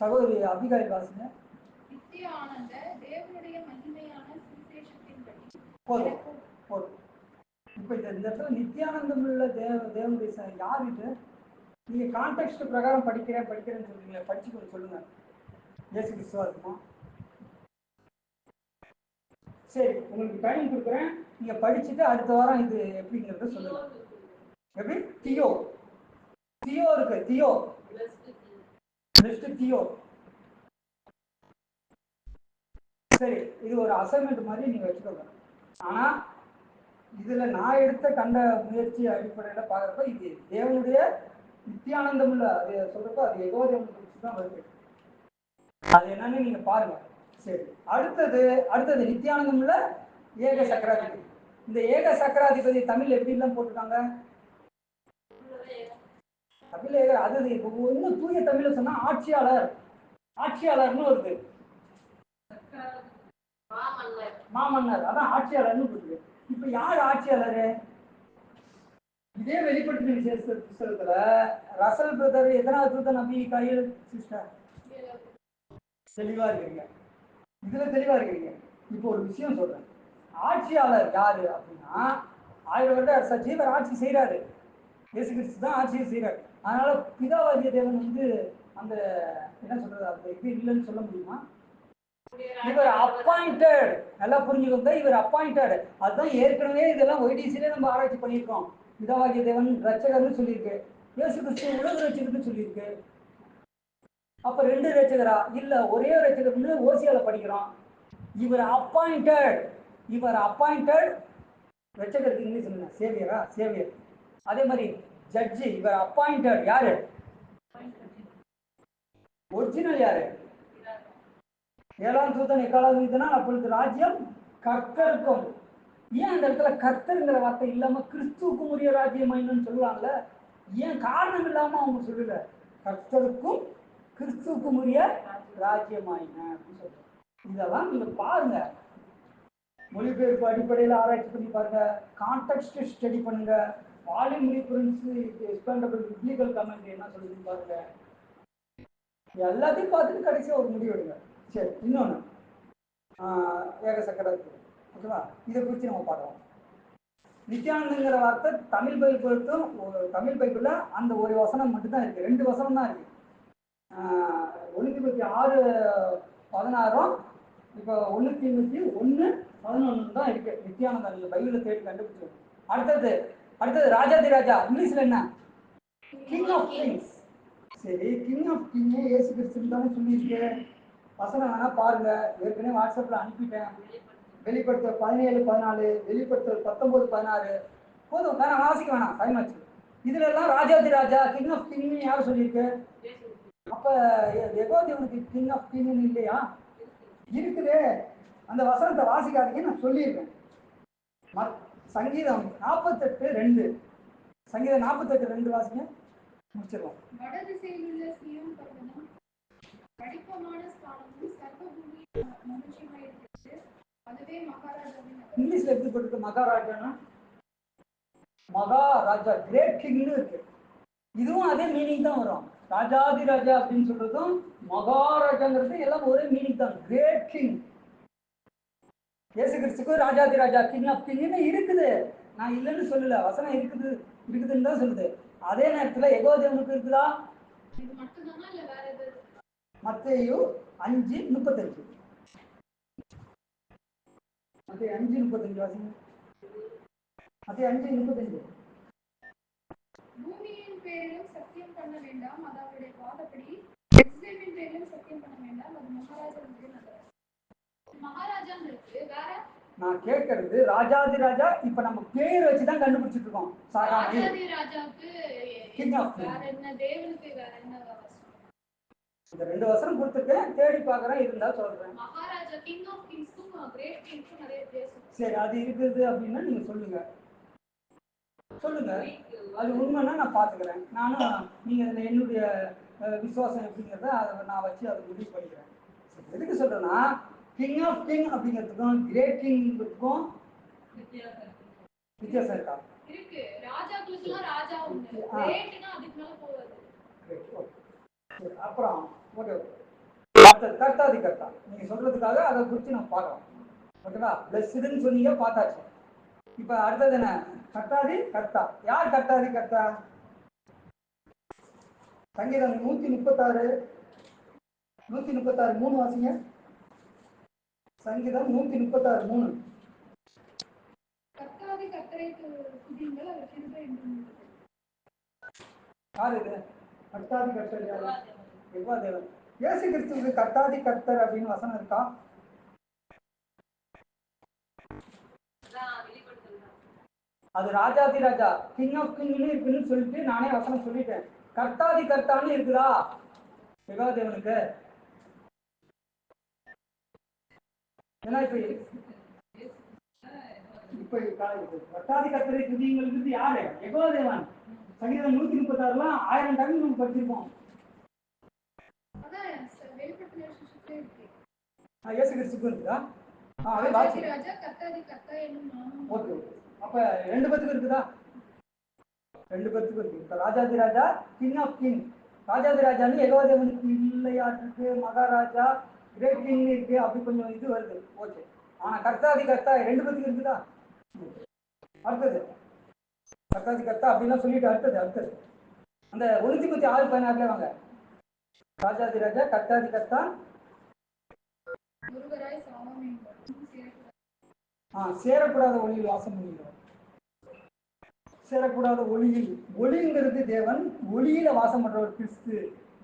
சகோதரி அபிகாரி வாசிங்க. நித்திய ஆனந்த தேவனுடைய மகிமையான சுவிசேஷத்தின்படி போதும். இப்ப இந்த இடத்துல நித்தியானந்தம் உள்ள தேவனுடைய யார் இது? நீங்க கான்டெக்ஸ்ட் பிரகாரம் படிக்கிறேன்னு சொல்றீங்க. படிச்சு கொஞ்சம் சொல்லுங்க. இயேசு கிறிஸ்துவா இருக்குமா? சரி, உங்களுக்கு டைம் கொடுக்குறேன். நீங்க படிச்சுட்டு அடுத்த வாரம் இது எப்படிங்கிறத சொல்லுங்க. எப்படி? தியோ இருக்கு. தியோ. சரி, இது ஒரு அசைன்மெண்ட் மாதிரி நீங்க வச்சுக்கோங்க. ஆனா இதுல நான் கண்ட முயற்சி அடிப்படையில பாக்குறப்ப இது தேவனுடைய நித்தியானந்தம் உள்ள அது சொல்றப்ப அது யெகோவா தேவன் குறித்து தான் வருது. அது என்னன்னு நீங்க பாருங்க. சரி, அடுத்தது நித்தியானந்தம் உள்ள ஏக சக்கராதிபதி. இந்த ஏக சக்கராதிபதி தமிழ் எப்படி எல்லாம் போட்டுருக்காங்க? தமிழ் ஏக. அது இன்னும் தூய தமிழ்ல சொன்னா ஆட்சியாளர்னு வருது. மாமன்னர், அதான் ஆட்சியாளர்னு போட்டுருக்கு. இப்ப யார் ஆட்சியாளரு? இதே வெளிப்படுத்தின விசேஷ புத்தகத்துல ரசல் பிரதர் எத்தனாவது தூதன் நபி கையில் சிஸ்டர் தெளிவா இருக்கிறீங்க. இதுல தெளிவா இருக்கிறீங்க. இப்போ ஒரு விஷயம் சொல்றேன். ஆட்சியாளர் யாரு அப்படின்னா 1000 வருட அரசாட்சி இவர் ஆட்சி செய்யறாரு. இயேசு கிறிஸ்து தான் ஆட்சியை செய்யறாரு. அதனால பிதாவாகிய தேவன் அந்த என்ன சொல்றது, அந்த இது இல்லைன்னு சொல்ல முடியுமா? இவர் அப்பாயிண்டட். நல்லா புரிஞ்சுக்கோங்க, இவர் அப்பாயிண்டட். அதுதான் ஏற்கனவே இதெல்லாம் ஒய்டிசிலே நம்ம ஆராய்ச்சி பண்ணியிருக்கோம். பிதாவாகிய தேவன் ரட்சகர்னு சொல்லியிருக்கு. இயேசு கிறிஸ்து உலக ரட்சகர்னு சொல்லியிருக்கு. அப்ப 2 ரட்சகரா? இல்ல, ஒரே ரட்சகர்னு ஓசியால படிக்கிறோம். இவர் அப்பாயிண்டட். ரட்சகருக்கு இங்கிலீஷ் என்ன? சேவியர். அதே மாதிரி ஜட்ஜி, இவர் அப்பாயிண்டட். யாரு ஒரிஜினல்? யாரு? 7ஆம் தூதன் எக்காலம் ஊதினால் அப்பொழுது ராஜ்யம் கர்த்தருக்கும். ஏன் அந்த இடத்துல கர்த்தருங்கிற வார்த்தை இல்லாம கிறிஸ்துவுக்கும் உரிய ராஜ்யம் ஆயினுன்னு சொல்லுவாங்கல்ல? ஏன் காரணம் இல்லாம அவங்க சொல்லல? கர்த்தருக்கும் கிறிஸ்துவுக்கும் உரிய ராஜ்யம் ஆயின அப்படின்னு சொல்றாங்க. இதெல்லாம் நீங்க பாருங்க, மொழிபெயர்ப்பு அடிப்படையில் ஆராய்ச்சி பண்ணி பாருங்க, கான்டெக்ஸ்ட் ஸ்டடி பண்ணுங்க, volume reference expandable biblical comment என்ன சொல்லுதுன்னு பாருங்க. எல்லாத்தையும் பார்த்துட்டு கடைசியாக ஒரு முடிவு எடுங்க. சரி, இன்னொன்று ஏக சக்கராதிபதி, ஓகேவா? இதை குறித்து நம்ம பார்க்கலாம். நித்தியானந்தங்கிற வார்த்தை தமிழ் பைபிள்ல அந்த ஒரு வசனம் மட்டும்தான் இருக்கு. 2 வசனம் தான் இருக்கு. 1:6-16 இப்போ 1:1-11 தான் இருக்கு. நித்தியானந்தம் நீங்க பைபிள்ல தேடி கண்டுபிடிச்சு. அடுத்தது ராஜாதி ராஜா. இங்கிலீஷ்ல என்ன? King of kings. சரி, கிங் ஆஃப் கிங் இயேசு கிறிஸ்து தானே சொல்லியிருக்கு. வசனம் வேணா பாருங்க, ஏற்கனவே வாட்ஸ்அப்ல அனுப்பிட்டேன். வெளிப்படுத்தல் 17-14, வெளிப்படுத்தல் 19-16. போதும், வேணாம் வாசிக்க வேணாம், டைம் ஆச்சு. இதுல எல்லாம் ராஜாதி ராஜா, கிங் ஆஃப் கிங் யார் சொல்லியிருக்கு? அப்ப யெகோவா தேவனுக்கு கிங் ஆஃப் கிங் இல்லையா? இருக்குது. அந்த வசனத்தை வாசிக்காதீங்க, நான் சொல்லியிருக்கேன். சங்கீதம் 48:2. சங்கீதம் 48:2 வாசிங்க, முடிச்சிடலாம். வடதிசையில் உள்ள சீயோன் பர்வதம் படிப்பமான ஸ்தானமும் சர்வ பூமியின் மகிழ்ச்சியுமாய் இருக்கிறது. அதுவே மகாராஜாவின் நகரம். இங்கிலீஷ்ல எப்படி போட்டுருக்கு? மகாராஜானா மகாராஜா, கிரேட் கிங்னு இருக்கு. இதுவும் அதே மீனிங் தான் வரும். ராஜாதி ராஜா அப்படின்னு சொல்றதும் மகாராஜாங்கிறது எல்லாம் ஒரே மீனிங் தான், கிரேட் கிங். இயேசு கிறிஸ்துக்கு ராஜாதி ராஜா, கிங் ஆஃப் கிங்னு இருக்குது. நான் இல்லைன்னு சொல்லல, வசனம் இருக்குதுன்னு தான் சொல்லுது. அதே நேரத்துல யெகோவா தேவனுக்கு இருக்குதா? இது மட்டும்தானா இல்ல வேற ஏதாவது? மத்தேயு 5:35. மத்தேயு 5:35 வாசிங்க. அது 5:35. பூமியின் பேரிலும் சத்தியம் பண்ண வேண்டாம், அது அவருடைய வாதப்படி. எருசலேமின் பேரிலும் சத்தியம் பண்ண வேண்டாம், அது மகாராஜாவுடைய நல்லது. மகாராஜான்னு இருக்கு, வேற நான் கேட்கறது ராஜாதி ராஜா. இப்ப நம்ம பேர் வச்சுதான் கண்டுபிடிச்சிட்டு இருக்கோம். சாகாமை ராஜாதி ராஜாவுக்கு கிங் ஆஃப் வேற என்ன, தேவனுக்கு வேற என்ன வசனம்? இந்த 2 வசனம் கொடுத்துருக்கேன், தேடி பார்க்கறேன், இருந்தா சொல்றேன். மகாராஜா கிங் ஆஃப் கிங்ஸ்க்கும் கிரேட் கிங்ஸ்க்கும் நிறைய வித்தியாசம். சரி, அது இருக்குது அப்படின்னா நீங்க சொல்லுங்க. அது உண்மைன்னா நான் பார்த்துக்கிறேன். நானும் நீங்க என்னுடைய விசுவாசம் எப்படிங்கிறத அதை நான் வச்சு அதை முடிவு பண்ணிக்கிறேன். எதுக்கு சொல்றேன்னா, கிங் ஆஃப் கிங் அப்படிங்கிறதுக்கும் கிரேட் கிங்கிறதுக்கும் வித்தியாசம் இருக்கா? இருக்கு. ராஜாக்களுக்குலாம் ராஜா உண்டு, கிரேட்னா அதுக்கு மேல போவாது. அப்புறம் ஓகே, கர்த்தாதி கர்த்தா நீங்க சொல்றதுக்காக அதை குறித்து நம்ம பார்க்கலாம். ஓகேவா? பிளஸ்டுன்னு சொன்னீங்க, பார்த்தாச்சு. இப்ப அடுத்தது என்ன? கர்த்தாதி கர்த்தா. யார் கர்த்தாதி கர்த்தா? சங்கீதம் 136 3 வாசிங்க. சங்கீதம் 136:3. கர்த்தாதி கர்த்தரை துதியுங்கள், அவர் கிருபை என்றும் உள்ளது. யார் இது? கர்த்தாதி கர்த்தர் யாரு? யெகோவா தேவன். இயேசு கிறிஸ்துவுக்கு கர்த்தாதி கர்த்தர் அப்படின்னு வசனம் இருக்கா? அது ராஜாதி ராஜா, கிங் ஆஃப் கிங்னு இருக்குன்னு சொல்லிட்டு நானே வசனம் சொல்லிட்டேன். கர்த்தாதி கர்த்தான்னு இருக்குதா யெகோவா தேவனுக்கு? ஏன்னா இப்ப கர்த்தாதி கர்த்தரை துதியுங்கள் யாரு? யெகோவா தேவன். சங்கீதம் 136 1000 டைம் நம்ம படிச்சிருப்போம். இயேசு கிறிஸ்துக்கு இருக்குதா? ஓகே. அப்ப 2 பேத்துக்கு இருக்குதா? 2 பேத்துக்கு இருக்கு. இப்ப ராஜாதி ராஜா, கிங் ஆஃப் கிங். ராஜாதி ராஜான்னு யெகோவா தேவனுக்கு இல்லையாட்டுக்கு, மகாராஜா, கிரேட் கிங் இருக்கு. அப்படி கொஞ்சம் இது வருது. ஓகே. ஆனா கர்த்தாதி கர்த்தா 2 பேத்துக்கு இருக்குதா? அடுத்தது கர்த்தாதி கர்த்தா அப்படிலாம் சொல்லிட்டு அடுத்தது அந்த 1:6-16 வாங்க. ராஜாதி ராஜா, கர்த்தாதி கர்த்தா, சேரக்கூடாத ஒளியில் வாசம் பண்ணுகிறார். சேரக்கூடாத ஒளியில், ஒளிங்கிறது தேவன், ஒளியில வாசம் பண்றவர் கிறிஸ்து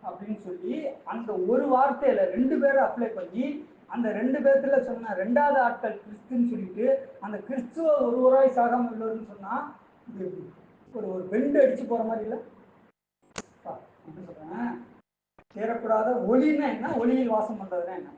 அப்படின்னு சொல்லி அந்த ஒரு வார்த்தையில 2 பேரை அப்ளை பண்ணி அந்த 2 பேர்த்துல சொன்ன 2வது ஆட்கள் கிறிஸ்துன்னு சொல்லிட்டு அந்த கிறிஸ்துவ ஒருவராய் சாகாம உள்ளவர்னு சொன்னா இது ஒரு பெண்டு அடிச்சு போற மாதிரி இல்லை? சொல்றேன், சேரக்கூடாத ஒளின்னா என்ன, ஒளியில் வாசம் பண்றதுன்னா என்ன?